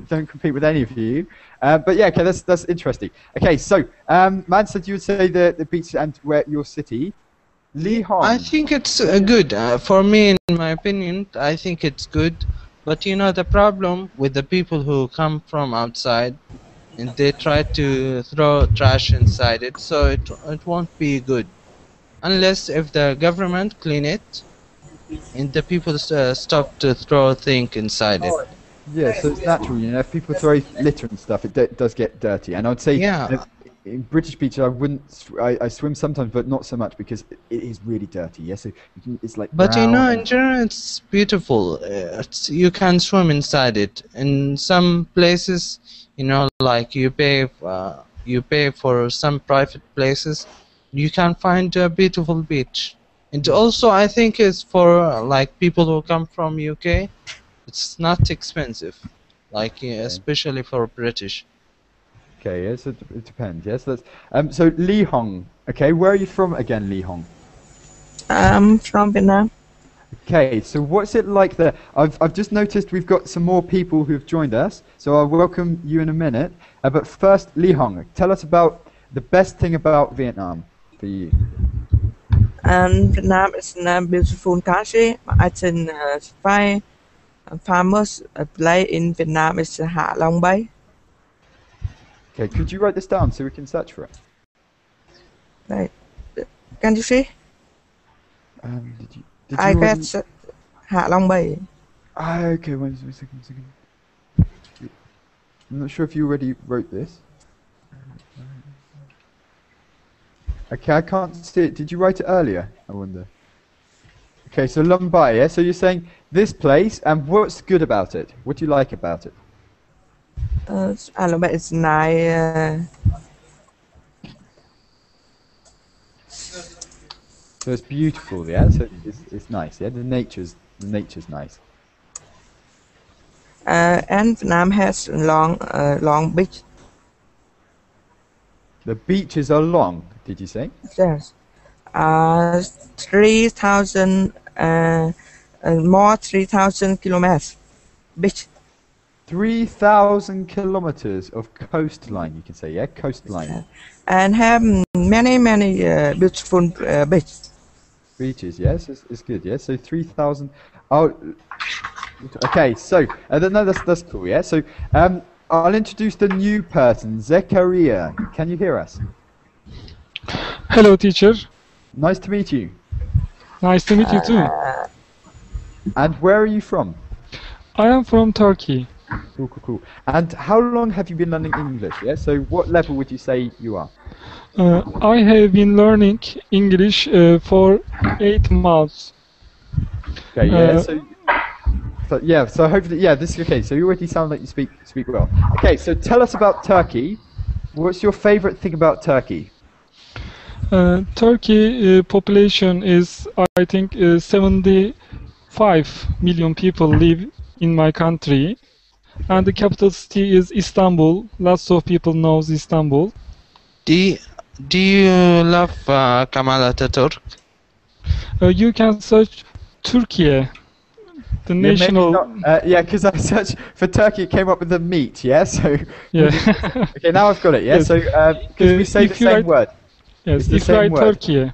Speaker 1: don't compete with any of you. But yeah, okay, that's interesting. Okay, so Man said you would say the beach and where your city, Lihon.
Speaker 7: I think it's good. For me, in my opinion, I think it's good. But the problem with the people who come from outside and they try to throw trash inside it, so it won't be good. Unless if the government clean it and the people stop to throw things inside it.
Speaker 1: Yeah, so it's natural, if people throw litter and stuff, it does get dirty. And I'd say
Speaker 7: Yeah.
Speaker 1: in British beaches, I swim sometimes, but not so much because it is really dirty. Yeah, so it's like.
Speaker 7: But
Speaker 1: brown
Speaker 7: in general, it's beautiful. You can swim inside it. In some places, like you pay for some private places, you can find a beautiful beach. And also, I think it's for like people who come from UK. It's not expensive, like especially for British.
Speaker 1: Okay, yes, it depends. Yes, that's so Lee Hong. Okay, where are you from again, Lee Hong?
Speaker 6: I'm from Vietnam.
Speaker 1: Okay, so what's it like there? I've just noticed we've got some more people who've joined us, so I'll welcome you in a minute. But first, Lee Hong, tell us about the best thing about Vietnam for you.
Speaker 6: And Vietnam is a beautiful country. I think five famous place in Vietnam is Hạ Long Bay.
Speaker 1: Okay, could you write this down so we can search for it?
Speaker 6: Right. Can you see?
Speaker 1: Did
Speaker 6: I
Speaker 1: you
Speaker 6: got
Speaker 1: already...
Speaker 6: Hạ Long Bay.
Speaker 1: Ah, okay, one second. I'm not sure if you already wrote this. Okay, I can't see it. Did you write it earlier? I wonder. Okay, so Long Bay, yeah? So you're saying this place, and what's good about it? What do you like about it?
Speaker 6: Hạ Long Bay is nice.
Speaker 1: So it's beautiful, yeah? So it's nice, yeah? The nature's nice.
Speaker 6: And Vietnam has long beach.
Speaker 1: The beaches are long, did you say?
Speaker 6: Yes. 3,000 3,000 kilometers beach.
Speaker 1: 3,000 kilometers of coastline, you can say, yeah? Coastline.
Speaker 6: And have many beautiful
Speaker 1: beaches, yes, it's good, yeah. So 3,000. Oh, okay. So no, that's cool, yeah. So I'll introduce the new person, Zekaria. Can you hear us?
Speaker 14: Hello, teacher.
Speaker 1: Nice to meet you.
Speaker 14: Nice to meet you too.
Speaker 1: And where are you from?
Speaker 14: I am from Turkey.
Speaker 1: Cool. And how long have you been learning English? Yeah. So what level would you say you are?
Speaker 14: I have been learning English for 8 months.
Speaker 1: Okay. Yeah. So hopefully, yeah. This is okay. So you already sound like you speak well. Okay. So tell us about Turkey. What's your favorite thing about Turkey?
Speaker 14: Turkey population is, I think, 75 million people live in my country. And the capital city is Istanbul. Lots of people knows Istanbul.
Speaker 7: Do you love Kemal Atatürk?
Speaker 14: You can search Turkey, the national.
Speaker 1: Yeah, because I searched for Turkey, it came up with the meat. Yeah, so.
Speaker 14: Yeah.
Speaker 1: Okay, now I've got it. Yeah,
Speaker 14: Yes.
Speaker 1: so because we say the same word.
Speaker 14: Yes,
Speaker 1: It's the
Speaker 14: if you
Speaker 1: same
Speaker 14: write
Speaker 1: word.
Speaker 14: Turkey.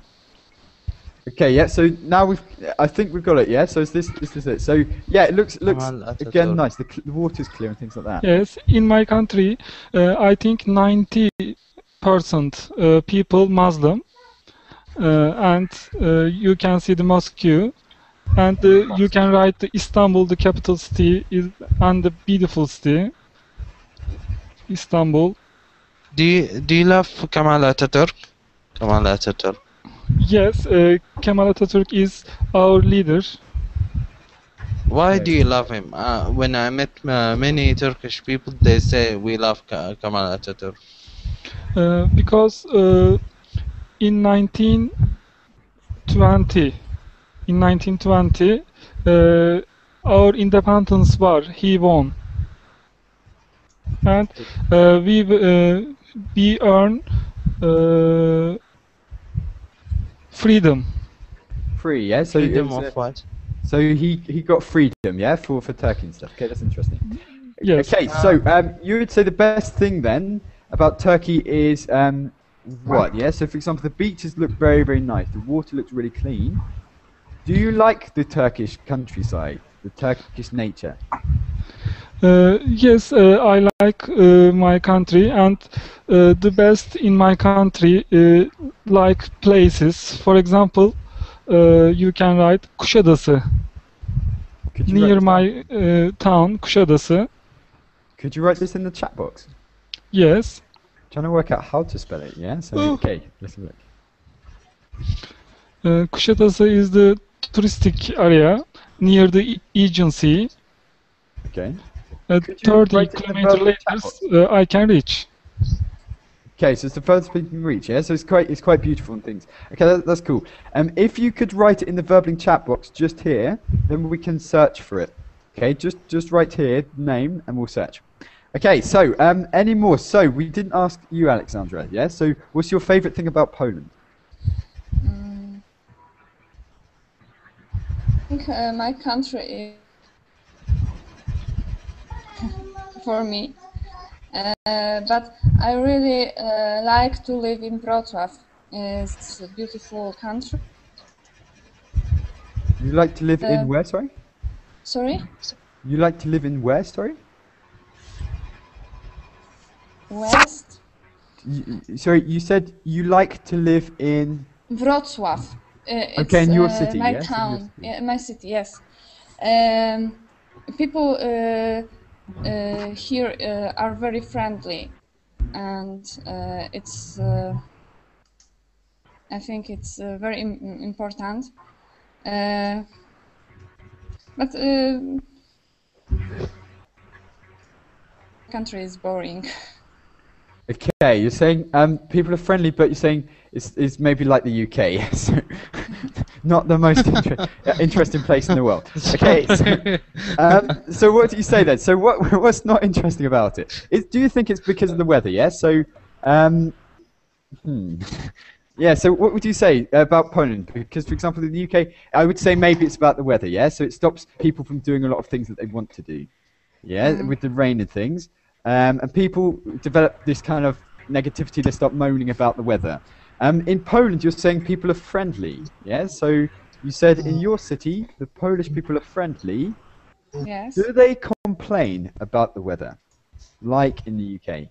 Speaker 1: Okay, yeah. So now I think we've got it. Yeah. So this is it. So yeah, it looks again nice. The water's clear and things like that.
Speaker 14: Yes, in my country, I think 90% people Muslim, and you can see the mosque, and you can write the Istanbul, the capital city, and the beautiful city, Istanbul.
Speaker 7: Do you love Kemal Atatürk? Kemal Atatürk.
Speaker 14: Yes, Kemal Atatürk is our leader.
Speaker 7: Why do you love him? When I met many Turkish people, they say we love Kemal Atatürk.
Speaker 14: Because in 1920, our independence war, he won, and we earn freedom.
Speaker 1: Free, yeah. So
Speaker 7: Freedom
Speaker 1: it was,
Speaker 7: of what?
Speaker 1: So he got freedom, yeah, for Turkey and stuff. Okay, that's interesting.
Speaker 14: Yes.
Speaker 1: Okay, so you would say the best thing then about Turkey is what? Yeah. So for example, the beaches look very nice. The water looks really clean. Do you like the Turkish countryside, the Turkish nature?
Speaker 14: Yes, I like my country, and the best in my country like places. For example, you can write Kuşadası. Near my town, Kuşadası.
Speaker 1: Could you write this in the chat box?
Speaker 14: Yes.
Speaker 1: Trying to work out how to spell it, yeah? So, okay, let's have a look.
Speaker 14: Kuşadası is the touristic area near the Aegean Sea.
Speaker 1: Okay.
Speaker 14: 30 kilometers later, I can reach.
Speaker 1: Okay, so it's the furthest we can reach, yeah? So it's quite beautiful and things. Okay, that's cool. If you could write it in the Verbling chat box just here, then we can search for it. Okay, just right here, name, and we'll search. Okay, so any more? So we didn't ask you, Alexandra. Yeah. So what's your favourite thing about Poland?
Speaker 2: I think my country is for me, but I really like to live in Wrocław. It's a beautiful country.
Speaker 1: You like to live in where? Sorry.
Speaker 2: Sorry?
Speaker 1: You like to live in where? Sorry.
Speaker 2: West?
Speaker 1: Sorry, you said you like to live in
Speaker 2: Wrocław. It's
Speaker 1: okay, in your city,
Speaker 2: my
Speaker 1: yes?
Speaker 2: town, my city, yes. People here are very friendly, and it's. I think it's very important. But country is boring.
Speaker 1: Okay, you're saying people are friendly, but you're saying it's maybe like the UK, so not the most interesting place in the world. Okay, so what do you say then? So what's not interesting about it? Do you think it's because of the weather? Yeah. So yeah. So what would you say about Poland? Because for example, in the UK, I would say maybe it's about the weather. Yeah. So it stops people from doing a lot of things that they want to do. Yeah, with the rain and things. And people develop this kind of negativity. They start moaning about the weather. In Poland, you're saying people are friendly. Yeah. So you said in your city, the Polish people are friendly.
Speaker 2: Yes.
Speaker 1: Do they complain about the weather, like in the UK?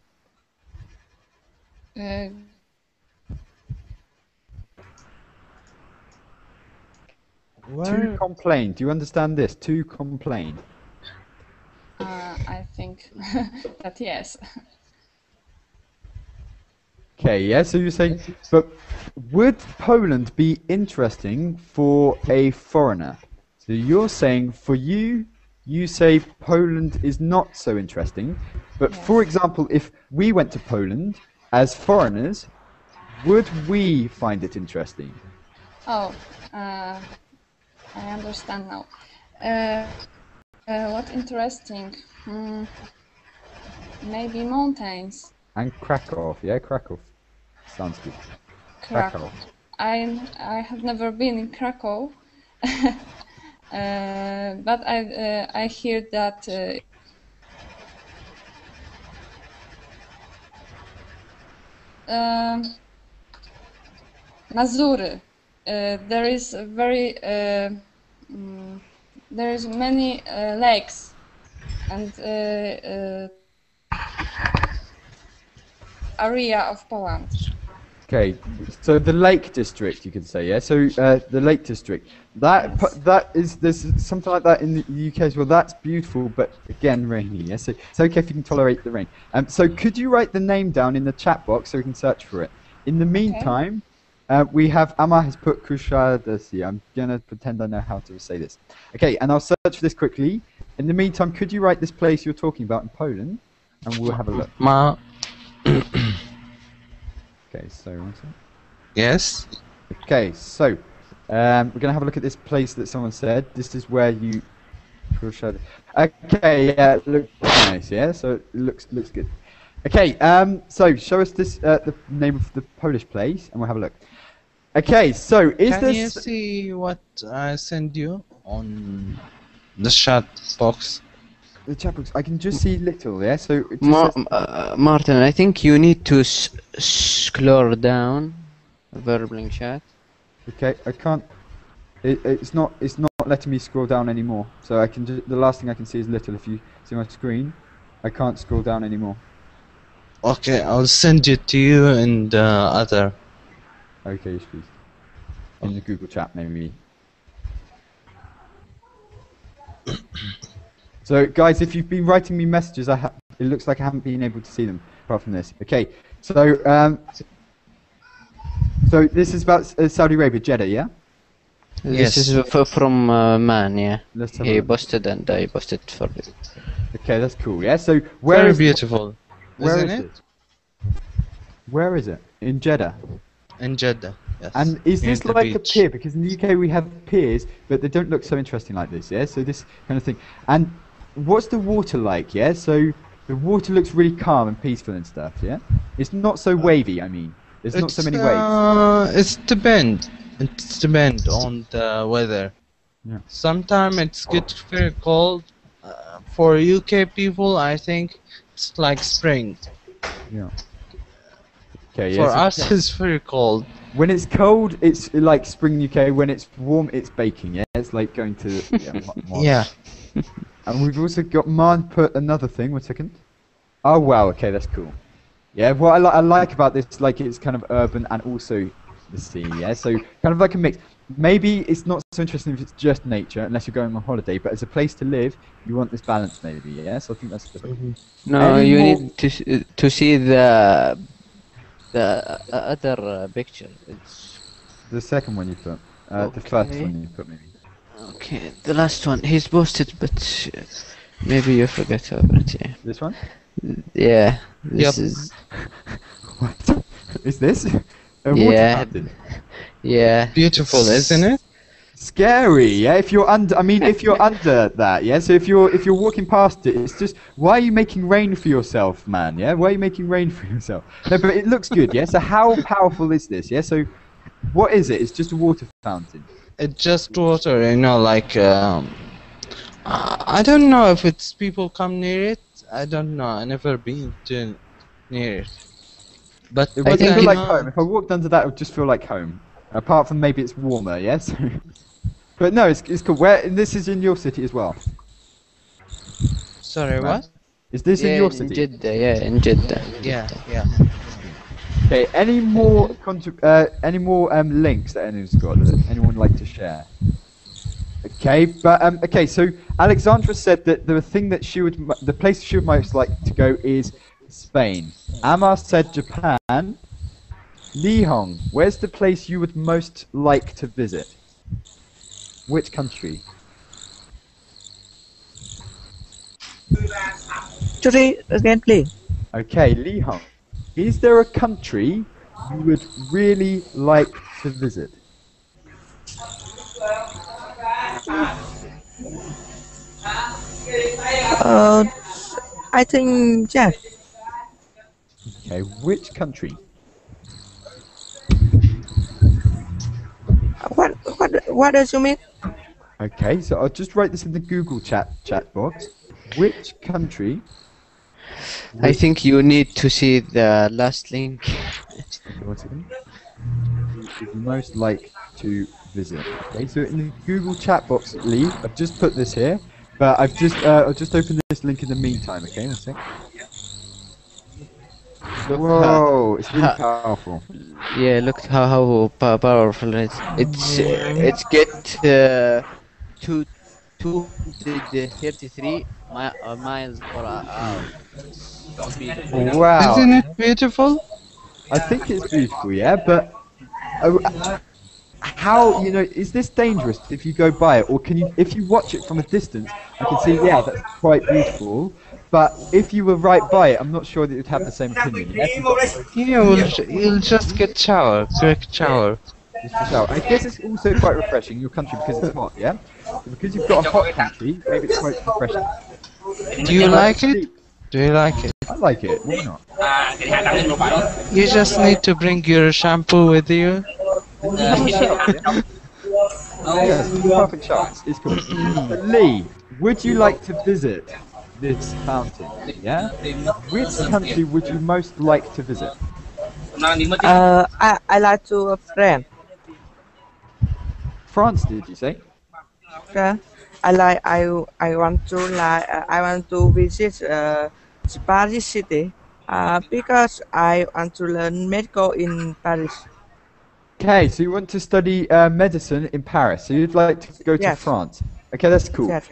Speaker 1: To complain. Do you understand this? To complain.
Speaker 2: I think that yes.
Speaker 1: Okay, yeah, so you're saying, but would Poland be interesting for a foreigner? So you're saying for you, you say Poland is not so interesting, but for example, if we went to Poland as foreigners, would we find it interesting?
Speaker 2: Oh, I understand now. What interesting? Maybe mountains.
Speaker 1: And Krakow, yeah, Krakow sounds good.
Speaker 2: Krakow. I have never been in Krakow, but I hear that Mazury. There is a very there is many lakes and area of Poland.
Speaker 1: Okay, so the Lake District, you could say, yeah. So the Lake District, that is there's something like that in the UK as well. That's beautiful, but again rainy. Yeah, so it's okay if you can tolerate the rain. So could you write the name down in the chat box so we can search for it? In the meantime, we have Amma has put Kushadasi. I'm gonna pretend I know how to say this. Okay, and I'll search for this quickly. In the meantime, could you write this place you're talking about in Poland, and we'll have a look. Okay, so one second.
Speaker 7: Yes.
Speaker 1: Okay, so we're gonna have a look at this place that someone said. This is where you. Okay, yeah, it looks nice. Yeah, so it looks good. Okay, so show us this the name of the Polish place, and we'll have a look. Okay, so is
Speaker 7: Can
Speaker 1: this?
Speaker 7: you see what I sent you on the chat box?
Speaker 1: The chat box. I can just see little. Yeah, so. It just says...
Speaker 13: Martin, I think you need to scroll down. Verbling chat.
Speaker 1: Okay, I can't. It's not letting me scroll down anymore. So I can just, the last thing I can see is little. If you see my screen, I can't scroll down anymore.
Speaker 7: Okay, I'll send it to you in the other.
Speaker 1: Okay, yes, please. In the Google chat, maybe. So, guys, if you've been writing me messages, it looks like I haven't been able to see them apart from this. Okay, so so this is about Saudi Arabia, Jeddah, yeah?
Speaker 13: This is from Man, yeah. He
Speaker 1: look.
Speaker 13: posted and I posted for it.
Speaker 1: Okay, that's cool. Yeah. So where
Speaker 7: Very
Speaker 1: is
Speaker 7: beautiful,
Speaker 1: where
Speaker 7: isn't
Speaker 1: is
Speaker 7: it?
Speaker 1: Where is it? In Jeddah.
Speaker 7: In Jeddah, yes.
Speaker 1: And is
Speaker 7: Near
Speaker 1: this
Speaker 7: the
Speaker 1: like a
Speaker 7: beach.
Speaker 1: pier? Because in the UK we have piers, but they don't look so interesting like this. Yeah. So this kind of thing. And what's the water like? Yeah. So the water looks really calm and peaceful and stuff. Yeah, it's not so wavy. I mean, there's not so many waves.
Speaker 7: It's depend. It's depend on the weather.
Speaker 1: Yeah.
Speaker 7: Sometimes it's get very cold. For UK people, I think it's like spring.
Speaker 1: Yeah. Okay.
Speaker 7: For
Speaker 1: Yeah,
Speaker 7: us, it's very cold.
Speaker 1: when it's cold, it's like spring UK. When it's warm, it's baking. Yeah, it's like going to Mars.
Speaker 7: Yeah.
Speaker 1: And we've also got Man put another thing. 1 second. Oh wow. Okay, that's cool. Yeah. What I like about this, like, it's kind of urban and also the sea. Yeah. So kind of like a mix. Maybe it's not so interesting if it's just nature, unless you're going on holiday. But as a place to live, you want this balance, maybe. Yeah. So I think that's the.
Speaker 13: No,
Speaker 1: Any
Speaker 13: you
Speaker 1: more-
Speaker 13: need to see the other picture. It's
Speaker 1: The second one you put. The first
Speaker 13: Okay.
Speaker 1: one you put, maybe.
Speaker 13: okay. The last one he's posted, but maybe you forgot about it. Yeah.
Speaker 1: This one.
Speaker 13: Yeah. This
Speaker 7: Yep.
Speaker 13: is.
Speaker 1: What is this? A water
Speaker 13: Yeah.
Speaker 1: fountain.
Speaker 13: Yeah.
Speaker 7: Beautiful, isn't it?
Speaker 1: Scary, yeah. If you're under, I mean, if you're under that, yeah. So if you're walking past it, it's just, why are you making rain for yourself, man? Yeah. Why are you making rain for yourself? No, but it looks good, yeah. So how powerful is this? Yeah. So what is it? It's just a water fountain.
Speaker 7: It's just water, you know, like I don't know if it's people come near it. I don't know. I never been to near it. But
Speaker 1: It
Speaker 7: I
Speaker 1: would
Speaker 7: think
Speaker 1: feel like
Speaker 7: it-
Speaker 1: home. If I walked under that, it would just feel like home. Apart from maybe it's warmer, yes. But no, it's cool. Where this is in your city as well.
Speaker 7: Sorry, what?
Speaker 1: Is this in
Speaker 13: Yeah,
Speaker 1: your
Speaker 13: in
Speaker 1: city?
Speaker 13: Jeddah. Yeah, in Jeddah.
Speaker 7: Yeah, yeah.
Speaker 1: Okay. Any more links that anyone's got that anyone would like to share? Okay, but okay. So Alexandra said that the thing that the place she would most like to go is Spain. Amar said Japan. Li Hong, where's the place you would most like to visit? Which country?
Speaker 6: Sorry, again, please.
Speaker 1: Okay, Li Hong, is there a country you would really like to visit?
Speaker 6: I think yes.
Speaker 1: Okay, which country?
Speaker 6: What does you mean?
Speaker 1: Okay, so I'll just write this in the Google chat box. Which country?
Speaker 13: I think you need to see the last link.
Speaker 1: One second. You would most like to visit. Okay, so in the Google chat box, Lee, I've just put this here, but I'll just open this link in the meantime. Okay, one sec. Whoa, it's really powerful.
Speaker 13: Yeah, look how powerful it is. It's get 233 miles per hour.
Speaker 1: Wow.
Speaker 7: Isn't it beautiful?
Speaker 1: I think it's beautiful, yeah, but how, is this dangerous if you go by it, or if you watch it from a distance, I can see, yeah, that's quite beautiful, but if you were right by it, I'm not sure that you'd have the same opinion.
Speaker 7: Yeah, you'll just get shower, quick shower.
Speaker 1: Just a shower. I guess it's also quite refreshing, your country, because it's hot, yeah? So because you've got a hot country, maybe it's quite refreshing.
Speaker 7: Do you like it? Do you like it?
Speaker 1: I like it, why not?
Speaker 7: You just need to bring your shampoo with you.
Speaker 1: Yes, perfect shower. It's cool. Lee, would you like to visit this fountain? Yeah? Which country would you most like to visit?
Speaker 6: I like to France.
Speaker 1: France, did you say?
Speaker 6: I want to visit Paris city because I want to learn medical in Paris.
Speaker 1: Okay, so you want to study medicine in Paris, so you'd like to go to
Speaker 6: Yes.
Speaker 1: France. Okay, that's cool.
Speaker 6: Yes.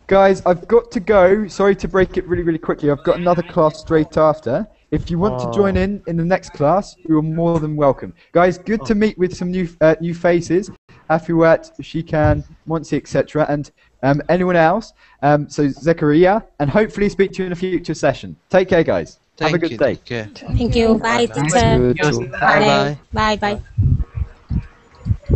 Speaker 1: Guys, I've got to go. Sorry to break it really, really quickly. I've got another class straight after. If you want to join in the next class, you're more than welcome. Guys, good to meet with some new faces. Afiwat, Shikan, Monsi, etc. And anyone else. So Zechariah, and hopefully speak to you in a future session. Take care, guys. Have a good day.
Speaker 7: Take care.
Speaker 4: Thank you. Bye, teacher.
Speaker 7: You too. Bye-bye.
Speaker 4: Bye. Bye.